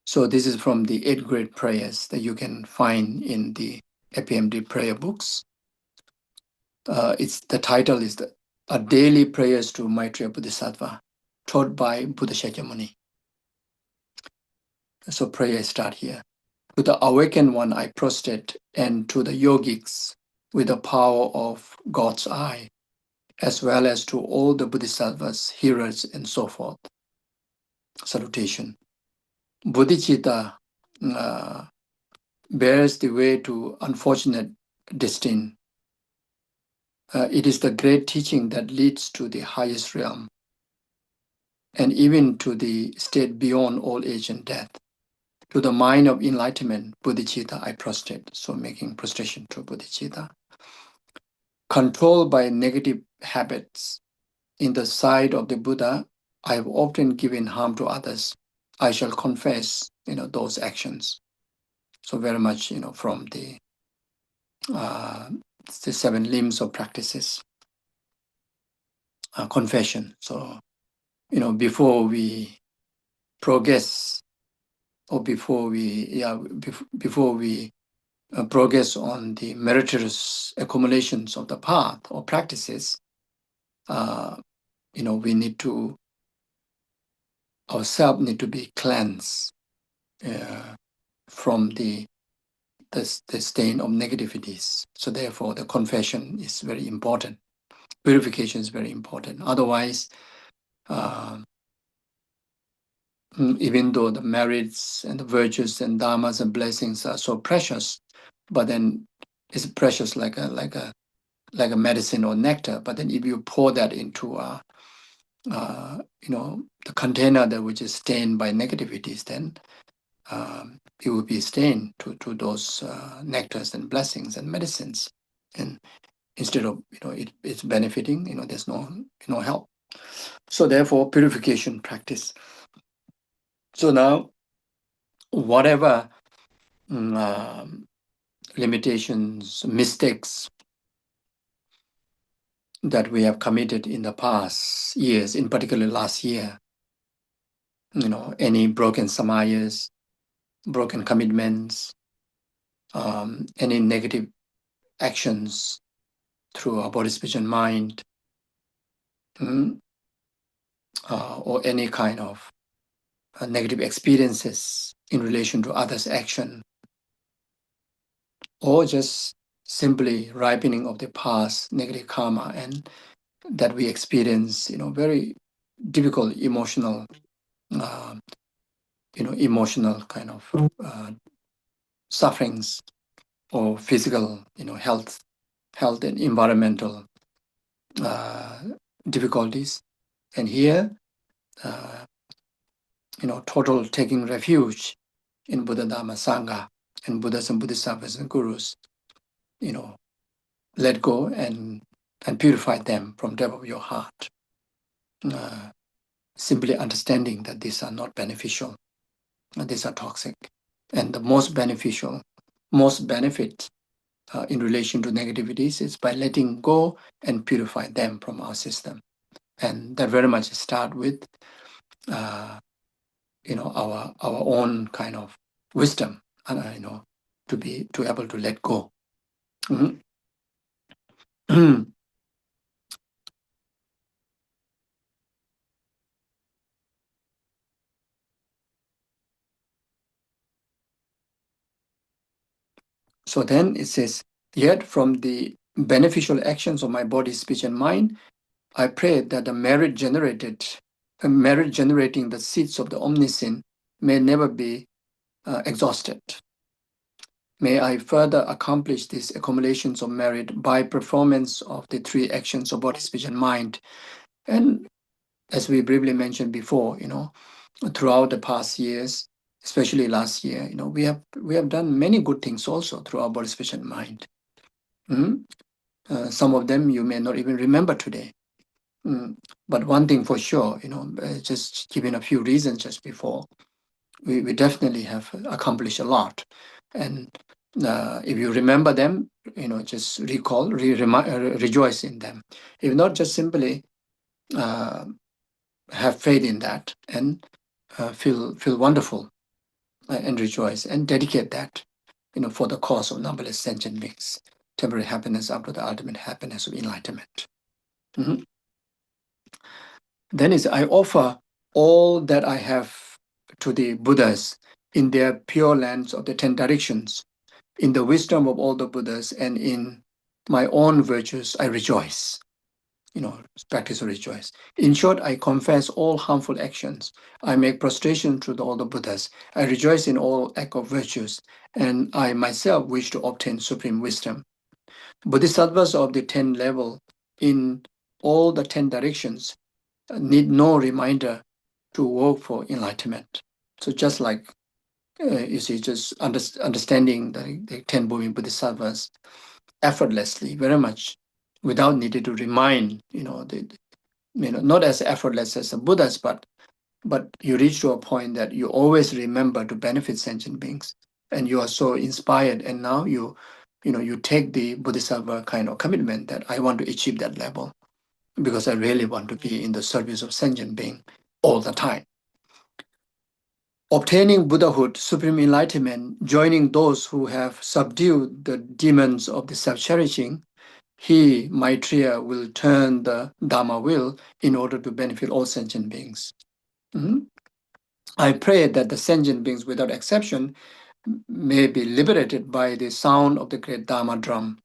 So this is from the 8th grade prayers that you can find in the APMD prayer books. The title is A Daily Prayers to Maitreya Bodhisattva, taught by Buddha Śhākyamuniye. So prayer start here. To the awakened one I prostrate, and to the yogics with the power of God's eye, as well as to all the Bodhisattvas, hearers, and so forth. Salutation. Bodhicitta bears the way to unfortunate destiny. It is the great teaching that leads to the highest realm, and even to the state beyond old age and death. To the mind of enlightenment, bodhicitta, I prostrate. So making prostration to bodhicitta. Controlled by negative habits, in the sight of the Buddha, I have often given harm to others. I shall confess, those actions. So very much, from the 7 limbs of practices. Confession. So, before we progress, or before we progress on the meritorious accumulations of the path or practices, we need to, ourselves need to be cleansed from the stain of negativities. So therefore, the confession is very important. Purification is very important. Otherwise, even though the merits and the virtues and dharmas and blessings are so precious, but then it's precious like a medicine or nectar. But then if you pour that into the container that which is stained by negativities, then it will be stained to those nectars and blessings and medicines. And instead of it's benefiting, there's no help. So therefore, purification practice. So now, whatever limitations, mistakes that we have committed in the past years, in particular last year, any broken samayas, broken commitments, any negative actions through our body, speech, and mind, or any kind of negative experiences in relation to others' action, or just simply ripening of the past negative karma and that we experience, very difficult emotional, emotional kind of sufferings, or physical, health and environmental difficulties. And here, total taking refuge in Buddha, Dhamma, Sangha, and Buddhas and Bodhisattvas and Gurus, let go and purify them from depth of your heart. Simply understanding that these are not beneficial, and these are toxic. And the most beneficial, most benefit in relation to negativities is by letting go and purify them from our system. And that very much start with, our own kind of wisdom, to be able to let go. Mhm. So then it says, yet from the beneficial actions of my body, speech, and mind, I pray that the merit generating the seeds of the omniscient may never be exhausted. May I further accomplish these accumulations of merit by performance of the three actions of body, speech, and mind. And as we briefly mentioned before, throughout the past years, especially last year, we have done many good things also through our body, speech, and mind. Some of them you may not even remember today. But one thing for sure, just giving a few reasons just before, we definitely have accomplished a lot. And if you remember them, just recall, rejoice in them. If not, just simply have faith in that and feel wonderful and rejoice and dedicate that, for the cause of numberless sentient beings, temporary happiness up to the ultimate happiness of enlightenment. Then I offer all that I have to the Buddhas in their pure lands of the 10 directions, in the wisdom of all the Buddhas, and in my own virtues, I rejoice. Practice of rejoice. In short, I confess all harmful actions. I make prostration to all the Buddhas. I rejoice in all act of virtues, and I myself wish to obtain supreme wisdom. Bodhisattvas of the 10 level in all the 10 directions need no reminder to work for enlightenment. So just like, just understanding the 10 moving Bodhisattvas effortlessly, very much, without needing to remind, not as effortless as the Buddhas, but you reach to a point that you always remember to benefit sentient beings, and you are so inspired, and now you take the Bodhisattva kind of commitment that I want to achieve that level, because I really want to be in the service of sentient being all the time. Obtaining Buddhahood, supreme enlightenment, joining those who have subdued the demons of the self-cherishing, he, Maitreya, will turn the Dharma wheel in order to benefit all sentient beings. I pray that the sentient beings, without exception, may be liberated by the sound of the great Dharma drum.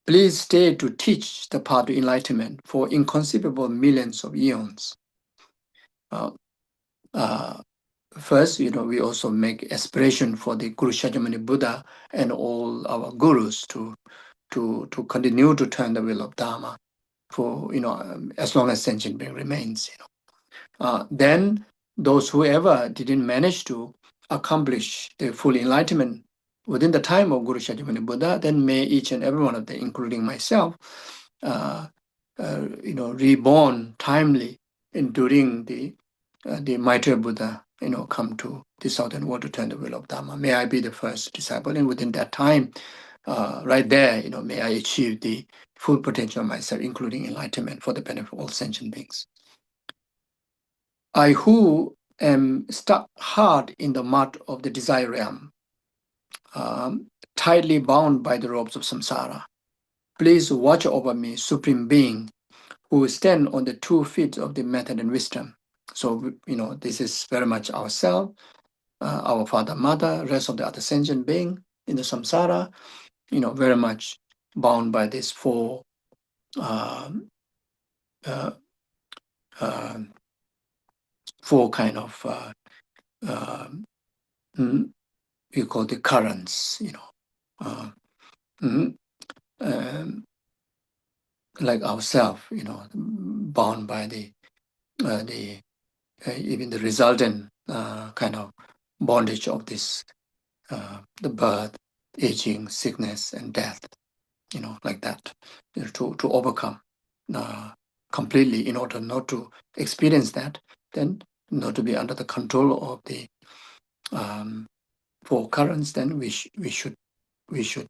Please stay to teach the path to enlightenment for inconceivable millions of eons. First, we also make aspiration for the Guru śhākyamuniye Buddha and all our gurus to continue to turn the wheel of Dharma for, as long as sentient being remains, Then those whoever didn't manage to accomplish the full enlightenment within the time of Guru śhākyamuniye Buddha, then may each and every one of them, including myself, reborn timely during the Maitreya Buddha, come to the southern world to turn the wheel of Dharma. May I be the first disciple, and within that time, right there, may I achieve the full potential of myself, including enlightenment for the benefit of all sentient beings. I who am stuck hard in the mud of the desire realm, tightly bound by the ropes of samsara, please watch over me, Supreme Being, who stand on the 2 feet of the method and wisdom. So, this is very much ourselves, our father, mother, rest of the other sentient being in the samsara, very much bound by these 4 kind of we call the currents, like ourselves, bound by the even the resultant kind of bondage of this, the birth, aging, sickness, and death, like that, to overcome completely, in order not to experience that, then not to be under the control of the 4 currents, then we should we should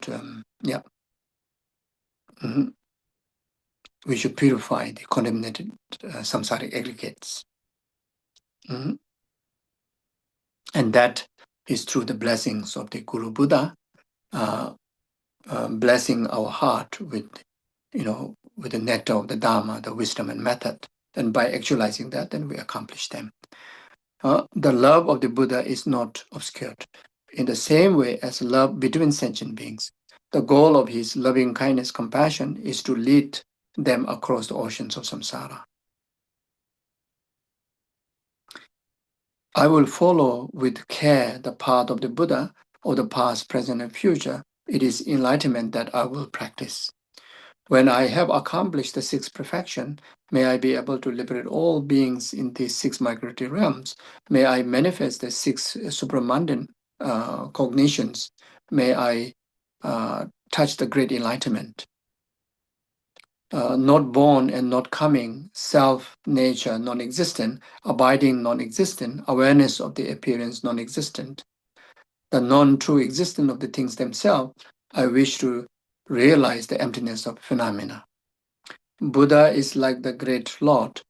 we should purify the contaminated samsaric aggregates. And that is through the blessings of the Guru Buddha, blessing our heart with, with the nectar of the Dharma, the wisdom and method. And by actualizing that, then we accomplish them. The love of the Buddha is not obscured. In the same way as love between sentient beings, the goal of his loving kindness, compassion is to lead them across the oceans of samsara. I will follow with care the path of the Buddha, or the past, present, and future. It is enlightenment that I will practice. When I have accomplished the sixth perfection, may I be able to liberate all beings in these six migratory realms. May I manifest the six supramundane cognitions. May I touch the great enlightenment. Not born and not coming, self, nature, non-existent, abiding, non-existent, awareness of the appearance, non-existent, the non-true existence of the things themselves. I wish to realize the emptiness of phenomena. Buddha is like the great Lord,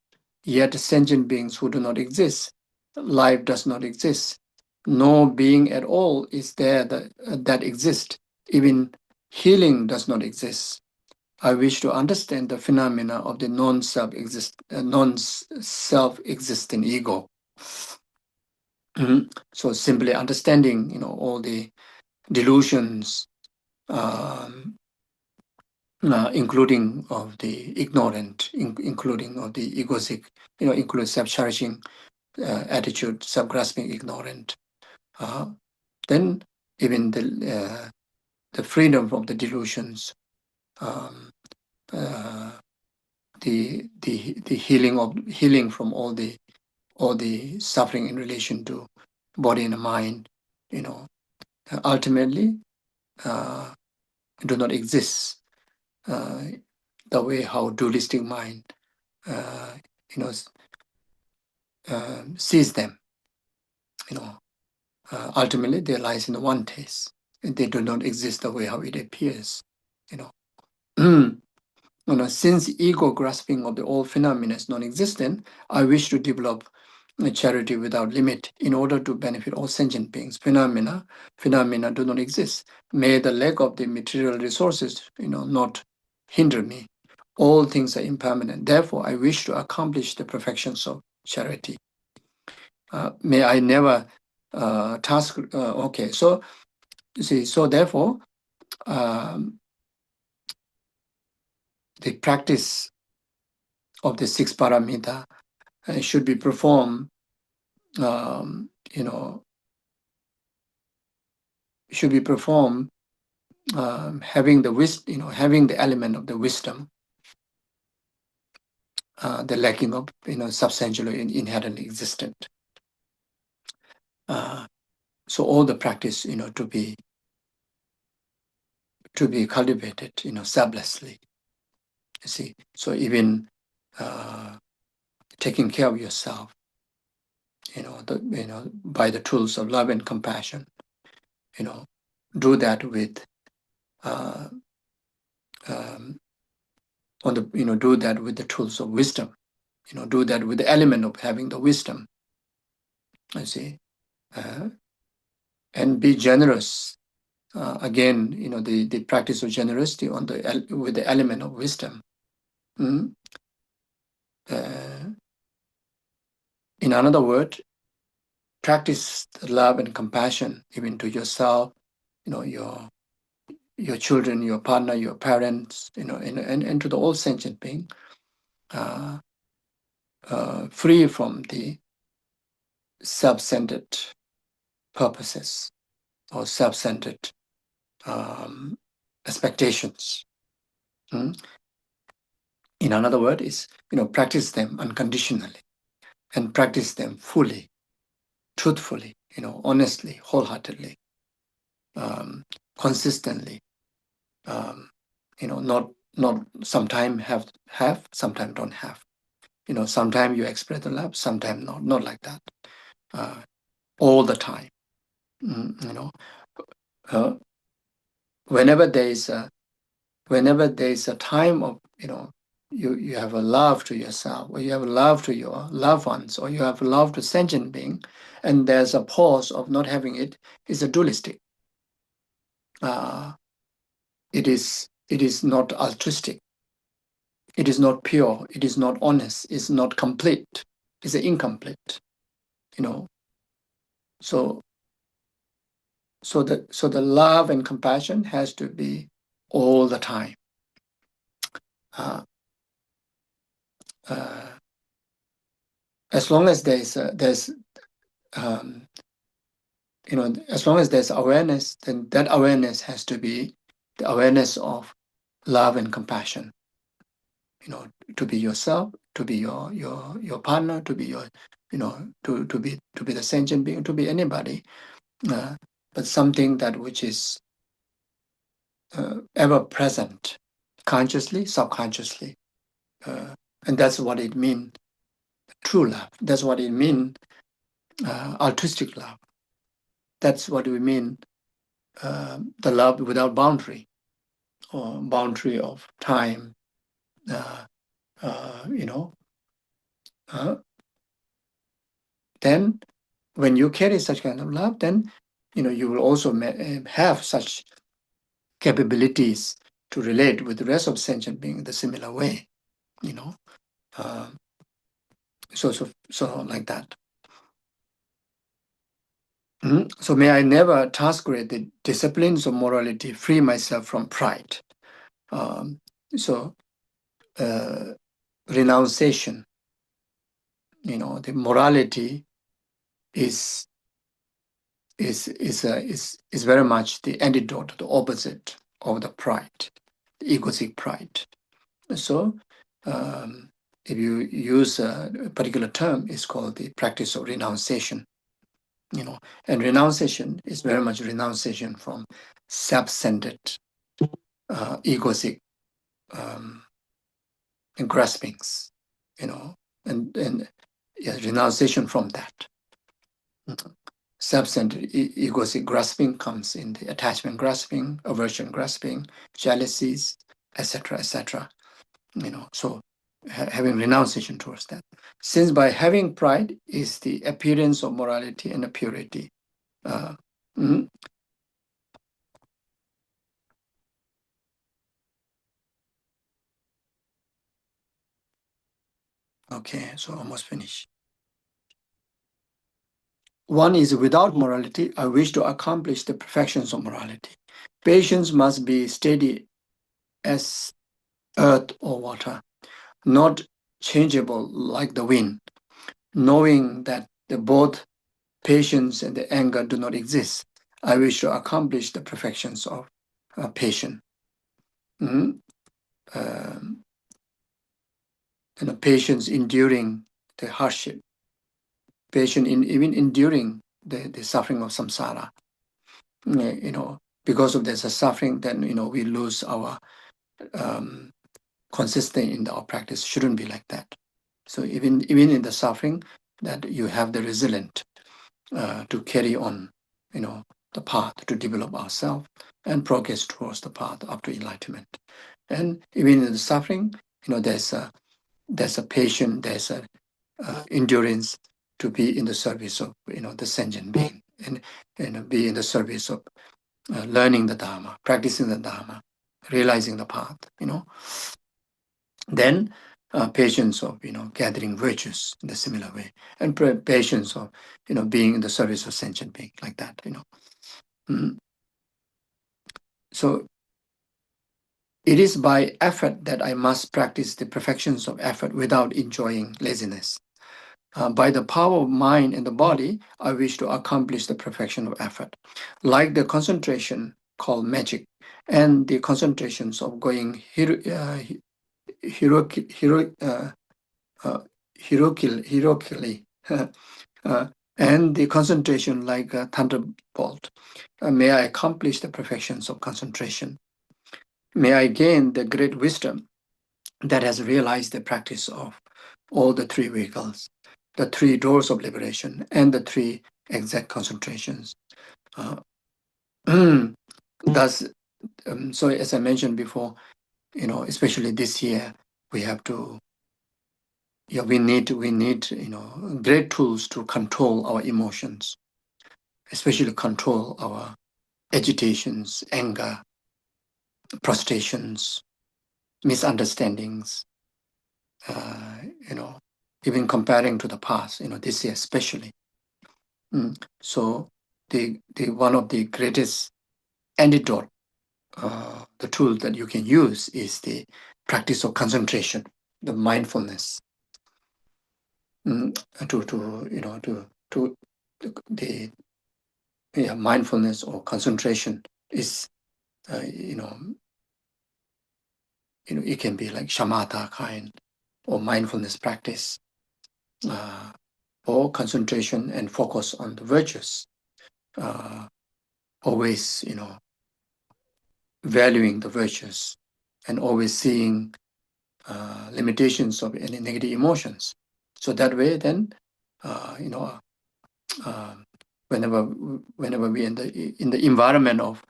yet sentient beings who do not exist. Life does not exist. No being at all is there that exists. Even healing does not exist. I wish to understand the phenomena of the non-self-existent ego. So simply understanding, all the delusions, including of the ignorant, including of the egoic, including self-cherishing attitude, self-grasping, ignorant. Then even the freedom from the delusions, the healing from all the suffering in relation to body and mind, ultimately do not exist. The way how dualistic mind, sees them, ultimately there lies in the one taste, and they do not exist the way how it appears, Since ego grasping of the all phenomena is non-existent, I wish to develop a charity without limit in order to benefit all sentient beings. Phenomena do not exist. May the lack of the material resources, not hinder me. All things are impermanent. Therefore, I wish to accomplish the perfections of charity. May I never task. Okay, so you see. So therefore, the practice of the six paramita should be performed. Should be performed having the wisdom, having the element of the wisdom, the lacking of, substantially inherently existent. So all the practice, to be cultivated, selflessly. You see, so even taking care of yourself, by the tools of love and compassion, do that with do that with the tools of wisdom. Do that with the element of having the wisdom. I see, and be generous. Again, the practice of generosity with the element of wisdom. In another word, practice love and compassion even to yourself, your children, your partner, your parents, and to the all sentient being, free from the self-centered purposes or self-centered expectations. In another word, is practice them unconditionally and practice them fully, truthfully, honestly, wholeheartedly, consistently. Not sometime have, sometime don't have. Sometime you express the love, sometime not like that. All the time. whenever there is a time of, you have a love to yourself, or you have a love to your loved ones, or you have a love to sentient being, and there's a pause of not having it, is a dualistic. It is not altruistic. It is not pure. It is not honest. It's not complete. It's incomplete. So the love and compassion has to be all the time. As long as as long as there's awareness, then that awareness has to be the awareness of love and compassion. To be yourself, to be your partner, to be your, to be the sentient being, to be anybody, but something that which is ever present, consciously, subconsciously, and that's what it means. True love. That's what it means. Altruistic love. That's what we mean. The love without boundary, or boundary of time. Then, when you carry such kind of love, then you will also have such capabilities to relate with the rest of sentient being in the similar way. So like that. So may I never task-grade the disciplines of morality, free myself from pride. Renunciation, the morality is very much the antidote, the opposite of the pride, the egoic pride. So if you use a particular term, it's called the practice of renunciation. And renunciation is very much renunciation from self-centered, egoic graspings, and renunciation from that. Self-centered, egoic grasping comes in the attachment grasping, aversion grasping, jealousies, etc., etc. So having renunciation towards that. Since by having pride is the appearance of morality and purity. Okay, so almost finished. One is without morality, I wish to accomplish the perfections of morality. Patience must be steady as earth or water, not changeable like the wind, knowing that both patience and the anger do not exist. I wish to accomplish the perfections of patience. Patience enduring the hardship, patience in even enduring the suffering of samsara. Because of this suffering, then we lose our consistency in our practice. Shouldn't be like that. So even in the suffering, that you have the resilience to carry on, the path to develop ourselves and progress towards the path up to enlightenment. And even in the suffering, there's a patience, there's a endurance to be in the service of the sentient being, and be in the service of learning the Dharma, practicing the Dharma, realizing the path. Then patience of gathering virtues in the similar way, and patience of being in the service of sentient being, like that. So it is by effort that I must practice the perfections of effort without enjoying laziness. By the power of mind and the body, I wish to accomplish the perfection of effort. Like the concentration called magic, and the concentrations of going hierarchically, and the concentration like a thunderbolt. May I accomplish the perfections of concentration. May I gain the great wisdom that has realized the practice of all the three vehicles, the three doors of liberation, and the three exact concentrations. Thus, So as I mentioned before, especially this year, we have to, we need, great tools to control our emotions, especially control our agitations, anger, frustrations, misunderstandings, even comparing to the past, this year especially. So the one of the greatest antidote, the tool that you can use is the practice of concentration, the mindfulness. Mindfulness or concentration is, it can be like shamatha kind or mindfulness practice, or concentration and focus on the virtues. Always, valuing the virtues and always seeing limitations of any negative emotions. So that way, then, whenever we in the environment of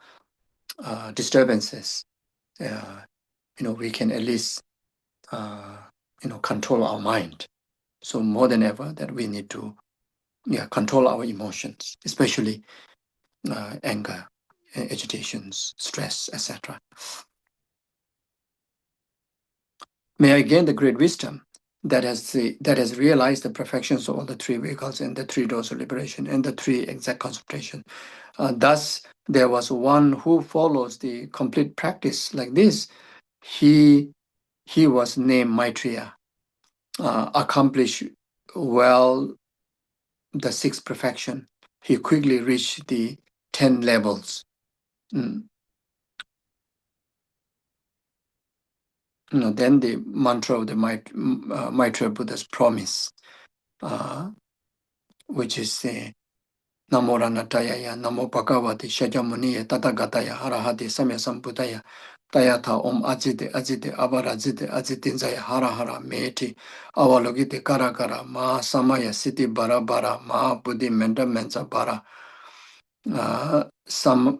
disturbances, we can at least control our mind. So more than ever, that we need to control our emotions, especially anger, agitations, stress, etc. May I gain the great wisdom that has realized the perfections of all the three vehicles and the three doors of liberation and the three exact concentration. Thus, there was one who follows the complete practice like this. He was named Maitreya, accomplished well the sixth perfection. He quickly reached the 10 levels. Then the mantra of the Maitreya Buddha's promise, which is Namo trayāya, Namo bhagavate, śhākyamuniye, tathāgatāya, arhate, samyak saṃbuddhāya, tadyathā, ajite, aparājite, ajitañchaya, hara, maitri, āvalokite, kara, mahā, samaya, siddhi, bhara, mahā, bodhi, maṇḍa, bhara, samara.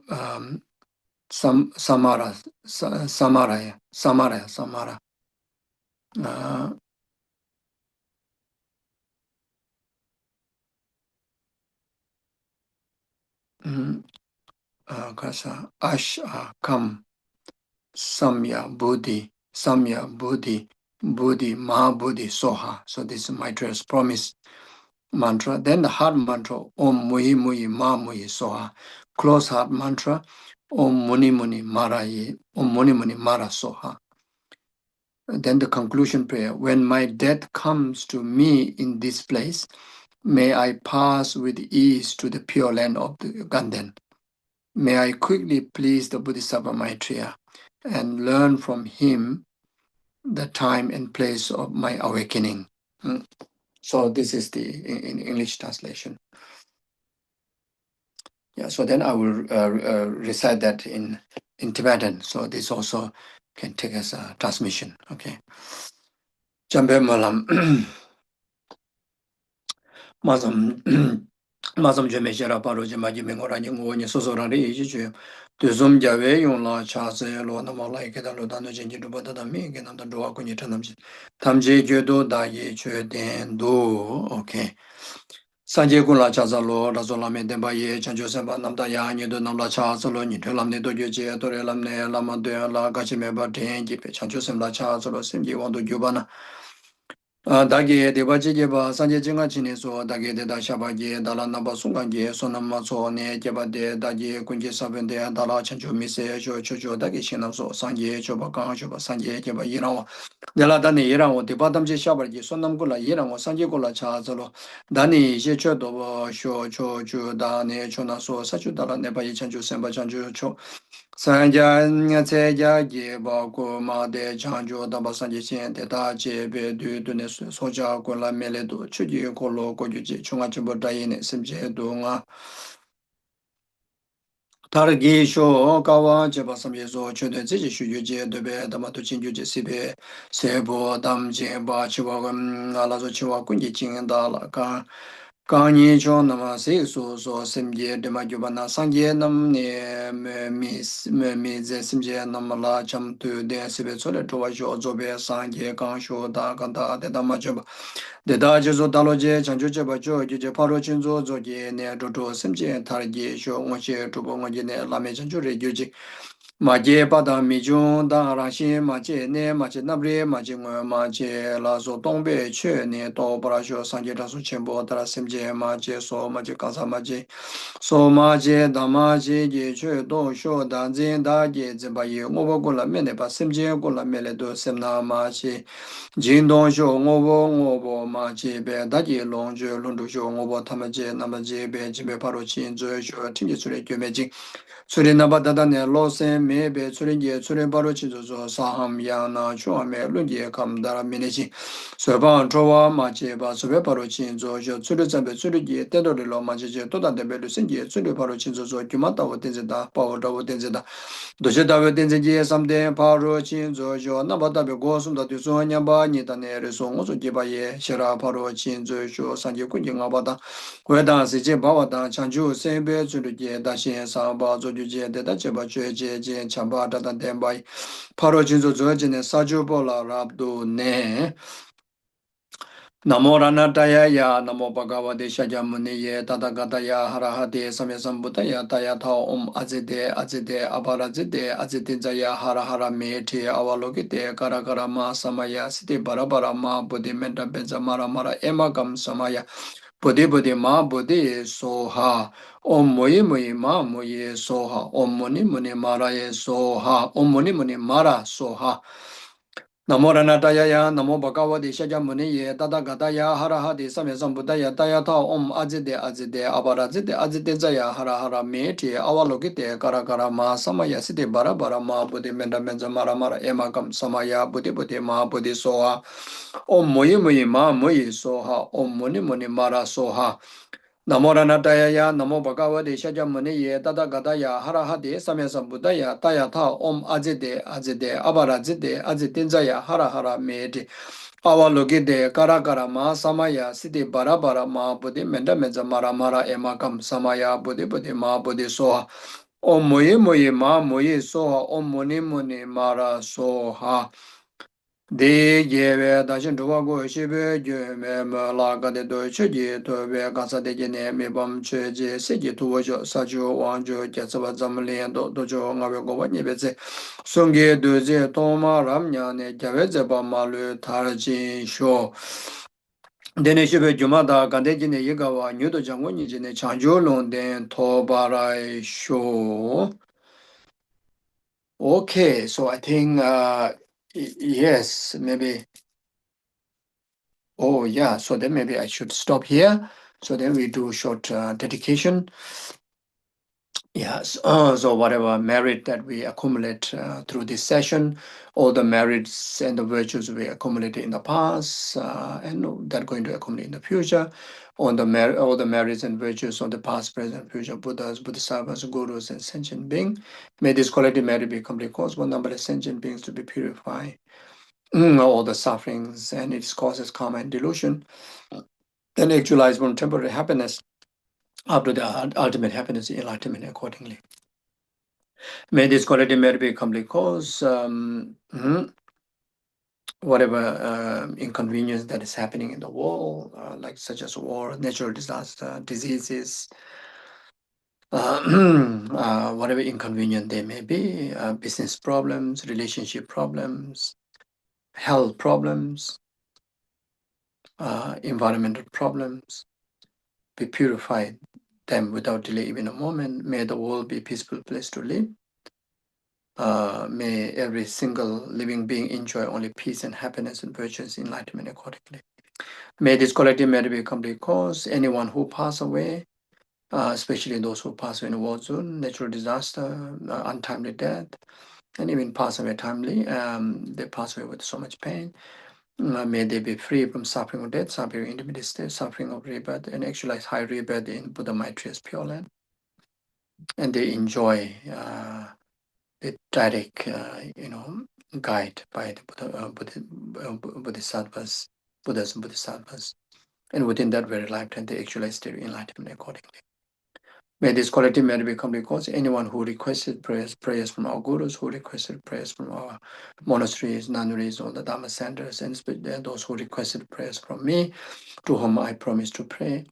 Kam, samyak, bodhi, mahā, soha. So this is Maitreya's promise mantra. Then the heart mantra, Om Muhi Ma Muhi Soha. Close heart mantra, Om Muni Mara Soha. Then the conclusion prayer, when my death comes to me in this place, may I pass with ease to the pure land of the Ganden. May I quickly please the Bodhisattva Maitreya and learn from him the time and place of my awakening. So this is the in English translation. Yeah, so then I will recite that in Tibetan. So this also can take as a transmission. Okay. Jambe malam mazam jeme jara paro jema jeme ngora ni ngo ni sosora ri ji ju de zum ja we yong la cha se lo na ma lai ke da lo da no jin ji du ba da mi ke nam da do ko ni tanam ji tam je je do da ye chue den do. Okay. Sanje gun la cha za lo ra zo la me den ba ye chan jo sen ba nam da ya ni do nam la cha za lo ni de lam ne do je je do re lam ne la ma de la ga chi me ba den ji pe chan jo sen la cha za lo sem ji wang do ju ba na 다게 대바지게바 산제 증가진에서 다게 대다 샤바게 달라 나바 순간게 소남마소네 제바데 다게 군제 사변데 달라 천주 미세 조조조 다게 신남소 산제 조바강 조바 산제 제바 이라와 내라다네 이라와 대바담제 샤바게 소남고라 이라와 산제고라 차자로 다니 이제 저도 쇼조조 다네 조나소 사주달라 네바이 천주 셈바 천주 초 산자 세자 제바고 마데 장조 다바 산제 신데다 제베 두드네 소자 골라 멜레도 추지 골로 고주지 중화주보다이네 심제도가 다르기쇼 가와 제바섬예소 최대 지지 슈유제 되베 담아도 진주제 시베 세보 담제 바치와금 알아서 치와 군지 징다라가 Kanyi cho nama se so so simje dema jubana sangye nam ne mi ze simje nam la cham tu de sibe chole towa sho zobe sangye kan sho da kanta de dama choba de da je zo dalo je chanjo che ba jo je paro chinzo zo je ne do do simje tar je sho ngo che to bo ngo je ne la me chanjo re ju ji ma je pa da mi jun da ra shin ma je ne ma je na bre ma je ngo ma je la zo dong be che ne to pra sho sangye da so chen bo da simje ma je so ma je ka sa ma je so ma je da ma je je che do sho da zin da je zi ba ye ngo bo ko la me ne ba simje ko la me le do sem na ma je jin dong sho ngo bo ma je be da je long je long do sho ngo bo ta ma je na ma je be ji be pa ro chin zo sho tin je su le gyo me jing Suri naba dada ne lo sen me be suri je suri baro chi zo zo saham ya na chua me lun je kam dara mine chi sui bang chowa ma che ba sui baro chi zo zo suri zambe suri je tendo de lo ma che che to da de be lu sen je suri baro chi zo zo kyuma ta wo tenze da pa wo da wo tenze da do che da wo tenze je sam de pa ro chi zo zo naba da be go sum da tu so nya ba ni da ne re so ngo so je ba ye shira pa ro chi zo zo san je kun je nga ba da kwe da si je ba wa da chang ju sen be suri je da shin sa ba zo je de da che ba che je je cham ba da da den bai paro jin zo zo je ne sa ju bo la rab do ne Namo ratna Namo bhagavate śhākyamuniye tathāgatāya arhate saṃbuddhāya tadyathā ajite ajite aparājite ajitañchaya hara maitri āvalokite kara samaya siddhi bhara bodhi maṇḍa mara emakam samaya bodhi bodhi soha moyi moyi soha muni mara soha muni mara soha Namo ratna Namo bhagavate śhākyamuniye tathāgatāya arhate saṃbuddhāya tadyathā ajite ajite aparājite ajitañchaya hara maitri āvalokite kara samaya siddhi bhara bodhi maṇḍa mara emakam samaya bodhi bodhi soha moyi moyi soha muni mara soha Namo ratna Namo bhagavate śhākyamuniye tathāgatāya arhate saṃbuddhāya tadyathā ajite ajite aparājite ajitañchaya hara maitri āvalokite kara samaya siddhi bhara bodhi maṇḍa mara emakam samaya bodhi bodhi soha moyi moyi soha muni mara soha De Jeve Dashin Tuvago Shibe Jume Laga de Deutsche Tobe Gasa de Gene Mebam Cheje Segi Tuvajo Sajo Wanjo Jatsava Zamlian Dojo Ngabe Goba Nibeze Sungi Doze Toma Ramnyane Javeze Bamalu Tarjin Sho Dene Shibe Jumada Gandejine Yigawa Nyudo Jangoni Jine Chanjo Londen Tobarai Sho Okay, so I think yes, maybe. Oh, yeah. So then maybe I should stop here. So then we do short dedication. Yes. So whatever merit that we accumulate through this session, all the merits and the virtues we accumulated in the past, and that going to accumulate in the future, all the merits and virtues of the past, present, future Buddhas, Bodhisattvas, Gurus, and sentient beings. May this quality merit be complete cause one number of sentient beings to be purified. All the sufferings and its causes, karma and delusion, then actualize one temporary happiness after the ultimate happiness, enlightenment accordingly. May this quality merit be complete cause whatever inconvenience that is happening in the world, like such as war, natural disaster, diseases, whatever inconvenience they may be, business problems, relationship problems, health problems, environmental problems, be purified them without delay even a moment. May the world be a peaceful place to live. May every single living being enjoy only peace and happiness and virtuous enlightenment accordingly. May this quality merit be complete cause anyone who pass away, especially those who pass away in a war zone, natural disaster, untimely death, and even pass away timely, they pass away with so much pain. May they be free from suffering of death, suffering of intermediate state, suffering of rebirth, and actualize high rebirth in Buddha Maitreya's Pure Land. And they enjoy the direct, guide by the Bodhisattvas, Buddhas and Bodhisattvas. And within that very lifetime, they actualize their enlightenment accordingly. May this quality may become because anyone who requested prayers from our gurus, who requested prayers from our monasteries, nunneries, or the Dharma centers, and those who requested prayers from me, to whom I promise to pray.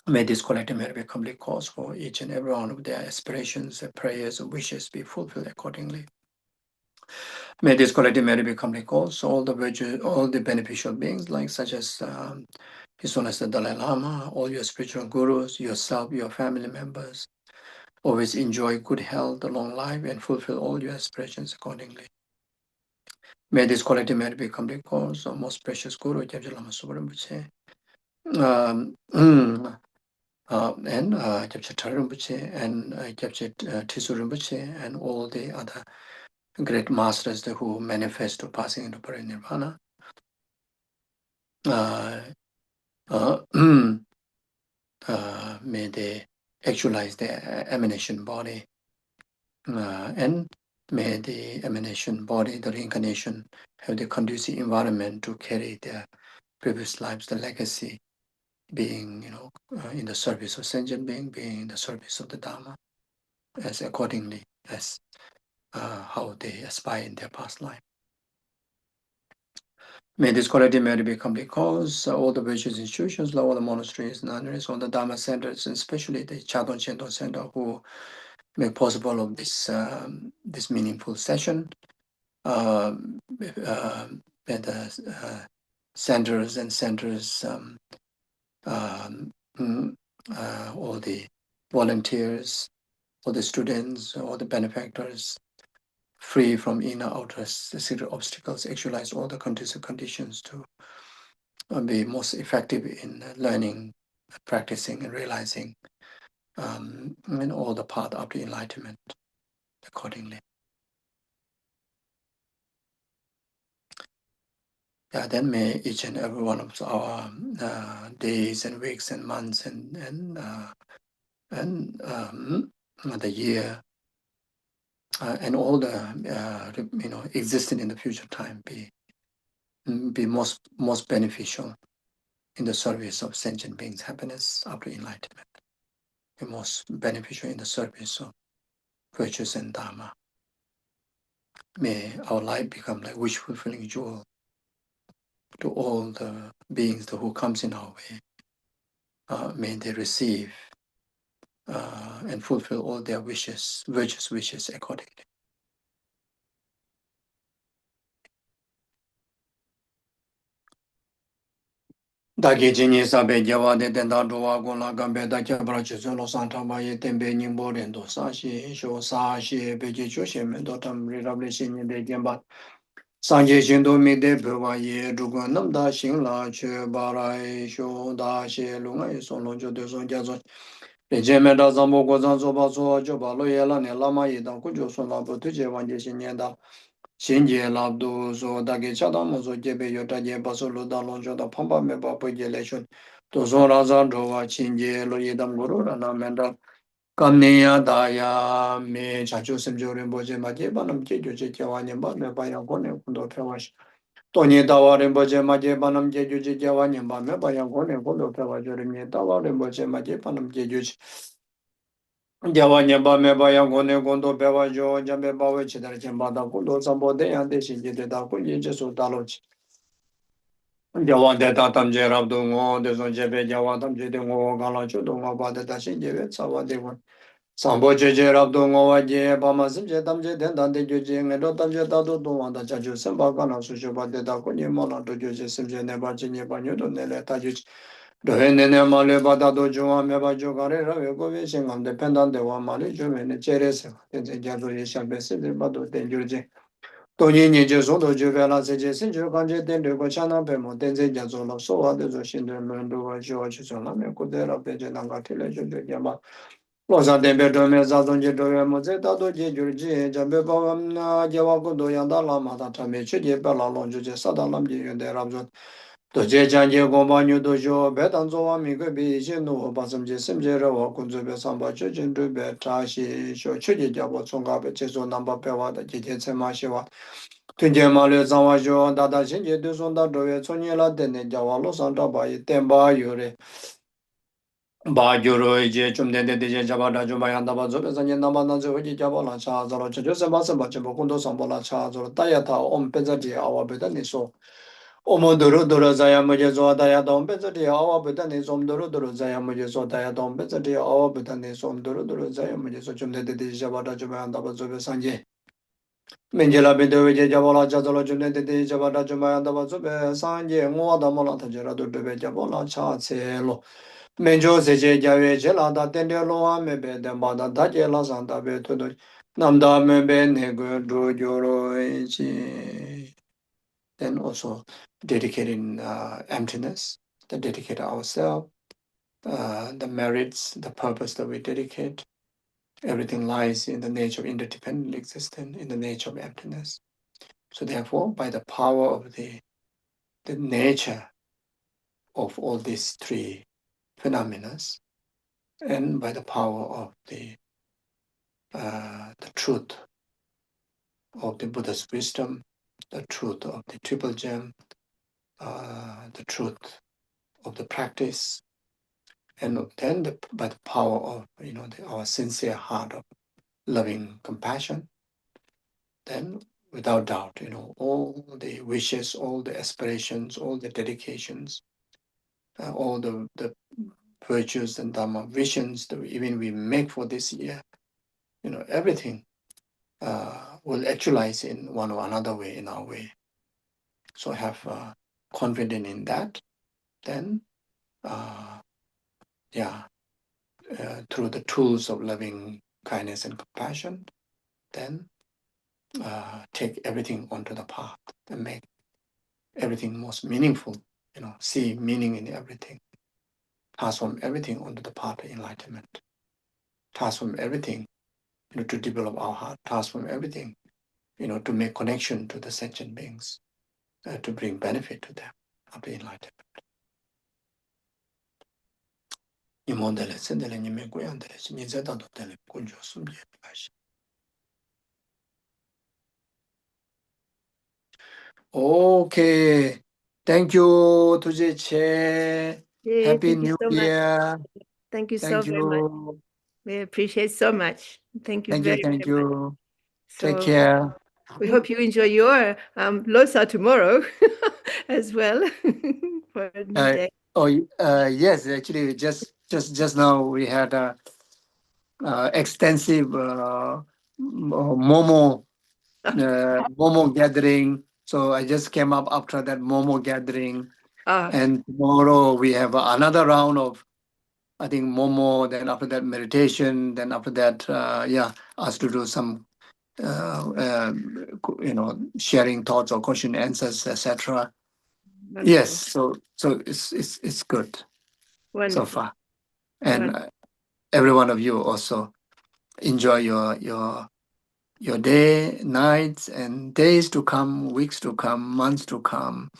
May this quality may become the cause for each and every one of their aspirations, their prayers, and wishes be fulfilled accordingly. May this quality may become the cause, all the virtues, all the beneficial beings, like such as His Holiness the Dalai Lama, all your spiritual gurus, yourself, your family members, always enjoy good health, a long life, and fulfill all your aspirations accordingly. May this quality may become the cause of most precious Guru, Jabja Lama Subarambuche, and Jabja Tarimbuche, and Jabja Tisurimbuche, and all the other great masters who manifest to passing into parinirvana. May they actualize their emanation body, and may the emanation body, the reincarnation, have the conducive environment to carry their previous lives, the legacy, being, in the service of sentient being in the service of the Dharma, as accordingly as how they aspire in their past life. May this quality may become the cause all the virtuous institutions, all the monasteries, nunneries, all the Dharma centers, and especially the Chadon Chendon Center, who make possible of this this meaningful session. And the centers and centers, all the volunteers, all the students, all the benefactors, free from inner outer secret obstacles, actualize all the conducive conditions to be most effective in learning, practicing, and realizing in all the path of the enlightenment accordingly. Yeah, then may each and every one of our days and weeks and months and the year and all the existing in the future time be most beneficial in the service of sentient beings' happiness after enlightenment. Be most beneficial in the service of virtues and Dharma. May our life become like wish-fulfilling jewel to all the beings who comes in our way. May they receive and fulfill all their wishes, virtuous wishes accordingly. Dagi jini sabe jawa de denda dowa gola gambe da jabra chiso lo santa baye tembe nyimbo rendo sa shi sho sa shi beje cho she me do tam rirable shi ni de gemba sanje shindo mi de bwa ye dugo nam da shin la che barai sho da she lu ngai so lo jo de so ja so le je me da zambo go zan so ba so jo ba lo ye la ne la ma ye da ku jo so la bo tu je wan je shin ye da Shinje labdo so dagi chadamo so jebe yota je baso lo da lonjo da pamba me ba po je leshon to so raza drowa chinje lo yedam guru rana menda kamneya daya me chacho semjo rembo je ma je banam je jo je jawa nyamba me ba yang kone kundo pewash to nye dawa rembo je ma je banam je jo je jawa nyamba me ba yang kone kundo pewash jo remye dawa rembo je ma je banam je jo je Jawa nyamba me ba yang kone kundo pewa jo jambe bawe chidar chemba da kundo sambo de yang de shinji de da kunye je su talo chi. Jawa de ta tam je rab do ngo de son jebe jawa tam je de ngo gala chu do ngo ba de ta shinji we tsawa de wan. Sambo je rab do ngo wa je ba ma sim je tam je den dan de jo je nge do tam je ta do do wan da cha ju sem ba ka na su shu ba de da kunye mo na do jo je sim je ne ba chi nye ba nyo do ne le ta ju chi. Dohenene male bada do juwa me ba jo gare ra ve go ve singam de pendan de wa male jo me ne chere se de ja do ye sha be se de ba do den ju je to ni ni je so do ju ve la se je sin ju kan je den de go cha na be mo den ze ja zo lo so wa de zo shin de me do wa jo chi so la me ko de ra be je na ga te le jo de ja ba lo sa de be do me za zon je do ye mo ze da do je ju je ja be ba na je wa go do ya da la ma da ta me che je ba la lo ju je sa da lam je ye de ra zo to je janje gomba nyu do jo be dan zo wa mi ge bi je no ba sam je sim je ra wa kun zo be sam ba che jin do be ta shi sho che je ja bo chong ga be che zo nam ba pe wa da je je che ma she wa Tunjemale Zamajo, Dada Shinje, Dusunda Dove, Sonila Dene, Javalo Santa Bay, Temba Yure. Bajuro, Chumde de Jabada Jumayanda Bazo, Zanyanamanazo, Jabala Chazaro, Joseph Bachabundo Sambola Chazor, Tayata, Pezati, our Betaniso. Omodoro Zaya Majazo, Diadom Bezati, our Betanis, Omdoro Zaya Majazo, Diadom Bezati, our Betanis, Omdoro Zaya Majazo, Chumde de Jabada Jumayanda Bazo Sanje. Menjela Bedo, Jabala Jazolo, Jumde de Jabada Jumayanda Bazo, Sanje, Moda Molata Gerado de Jabola Chazelo. Menjo Seje Jave Jelada Tendelo Mebe, the Mada Dajela Santa Beto, Namda Mebe Nego, Joro. Then also dedicating emptiness, to dedicate ourselves, the merits, the purpose that we dedicate. Everything lies in the nature of interdependent existence, in the nature of emptiness. So therefore, by the power of the nature of all these three phenomena, and by the power of the truth of the Buddha's wisdom, the truth of the Triple Gem, the truth of the practice, and then by the power of our sincere heart of loving compassion, then without doubt, all the wishes, all the aspirations, all the dedications, all the virtues and dharma visions that even we make for this year, everything will actualize in one or another way in our way. So have confidence in that. Then, through the tools of loving kindness and compassion, then take everything onto the path and make everything most meaningful. See meaning in everything. Transform everything onto the path of enlightenment. Transform everything, to develop our heart. Transform everything, to make connection to the sentient beings, to bring benefit to them of the enlightenment. Okay, thank you, Tuje Che. Yeah, Happy thank you New so much. Year. Thank you so Thank very much. you. We appreciate so much. Thank you Thank you. very, Thank very much. you. So Take care. we hope you enjoy your Losar tomorrow as well for a new day. Yes, actually, just now we had a extensive Momo gathering. So I just came up after that Momo gathering, and tomorrow we have another round of, I think, Momo. Then after that meditation. Then after that, us to do some, sharing thoughts or question answers, etc. Yes, so it's good. Wonderful. So far, and every one of you also enjoy your day, nights, and days to come, weeks to come, months to come,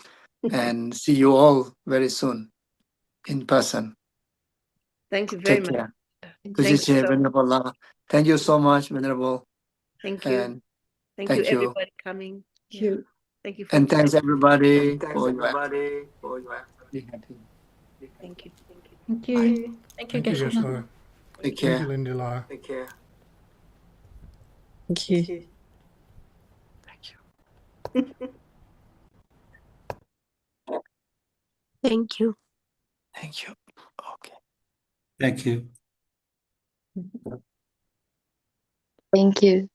and see you all very soon in person. Thank you very much. Take care. Thank you, Venerable. Thank you so much, Venerable. thank you. And Thank thank you, you. everybody coming. Thank you. Thank you for And thanks everybody Thank for you. Thank you. Thank you, Geshe. Geshe. Take Thank care. you, Lindila. Thank you. Thank you. Thank you. Okay. Thank you. Thank you.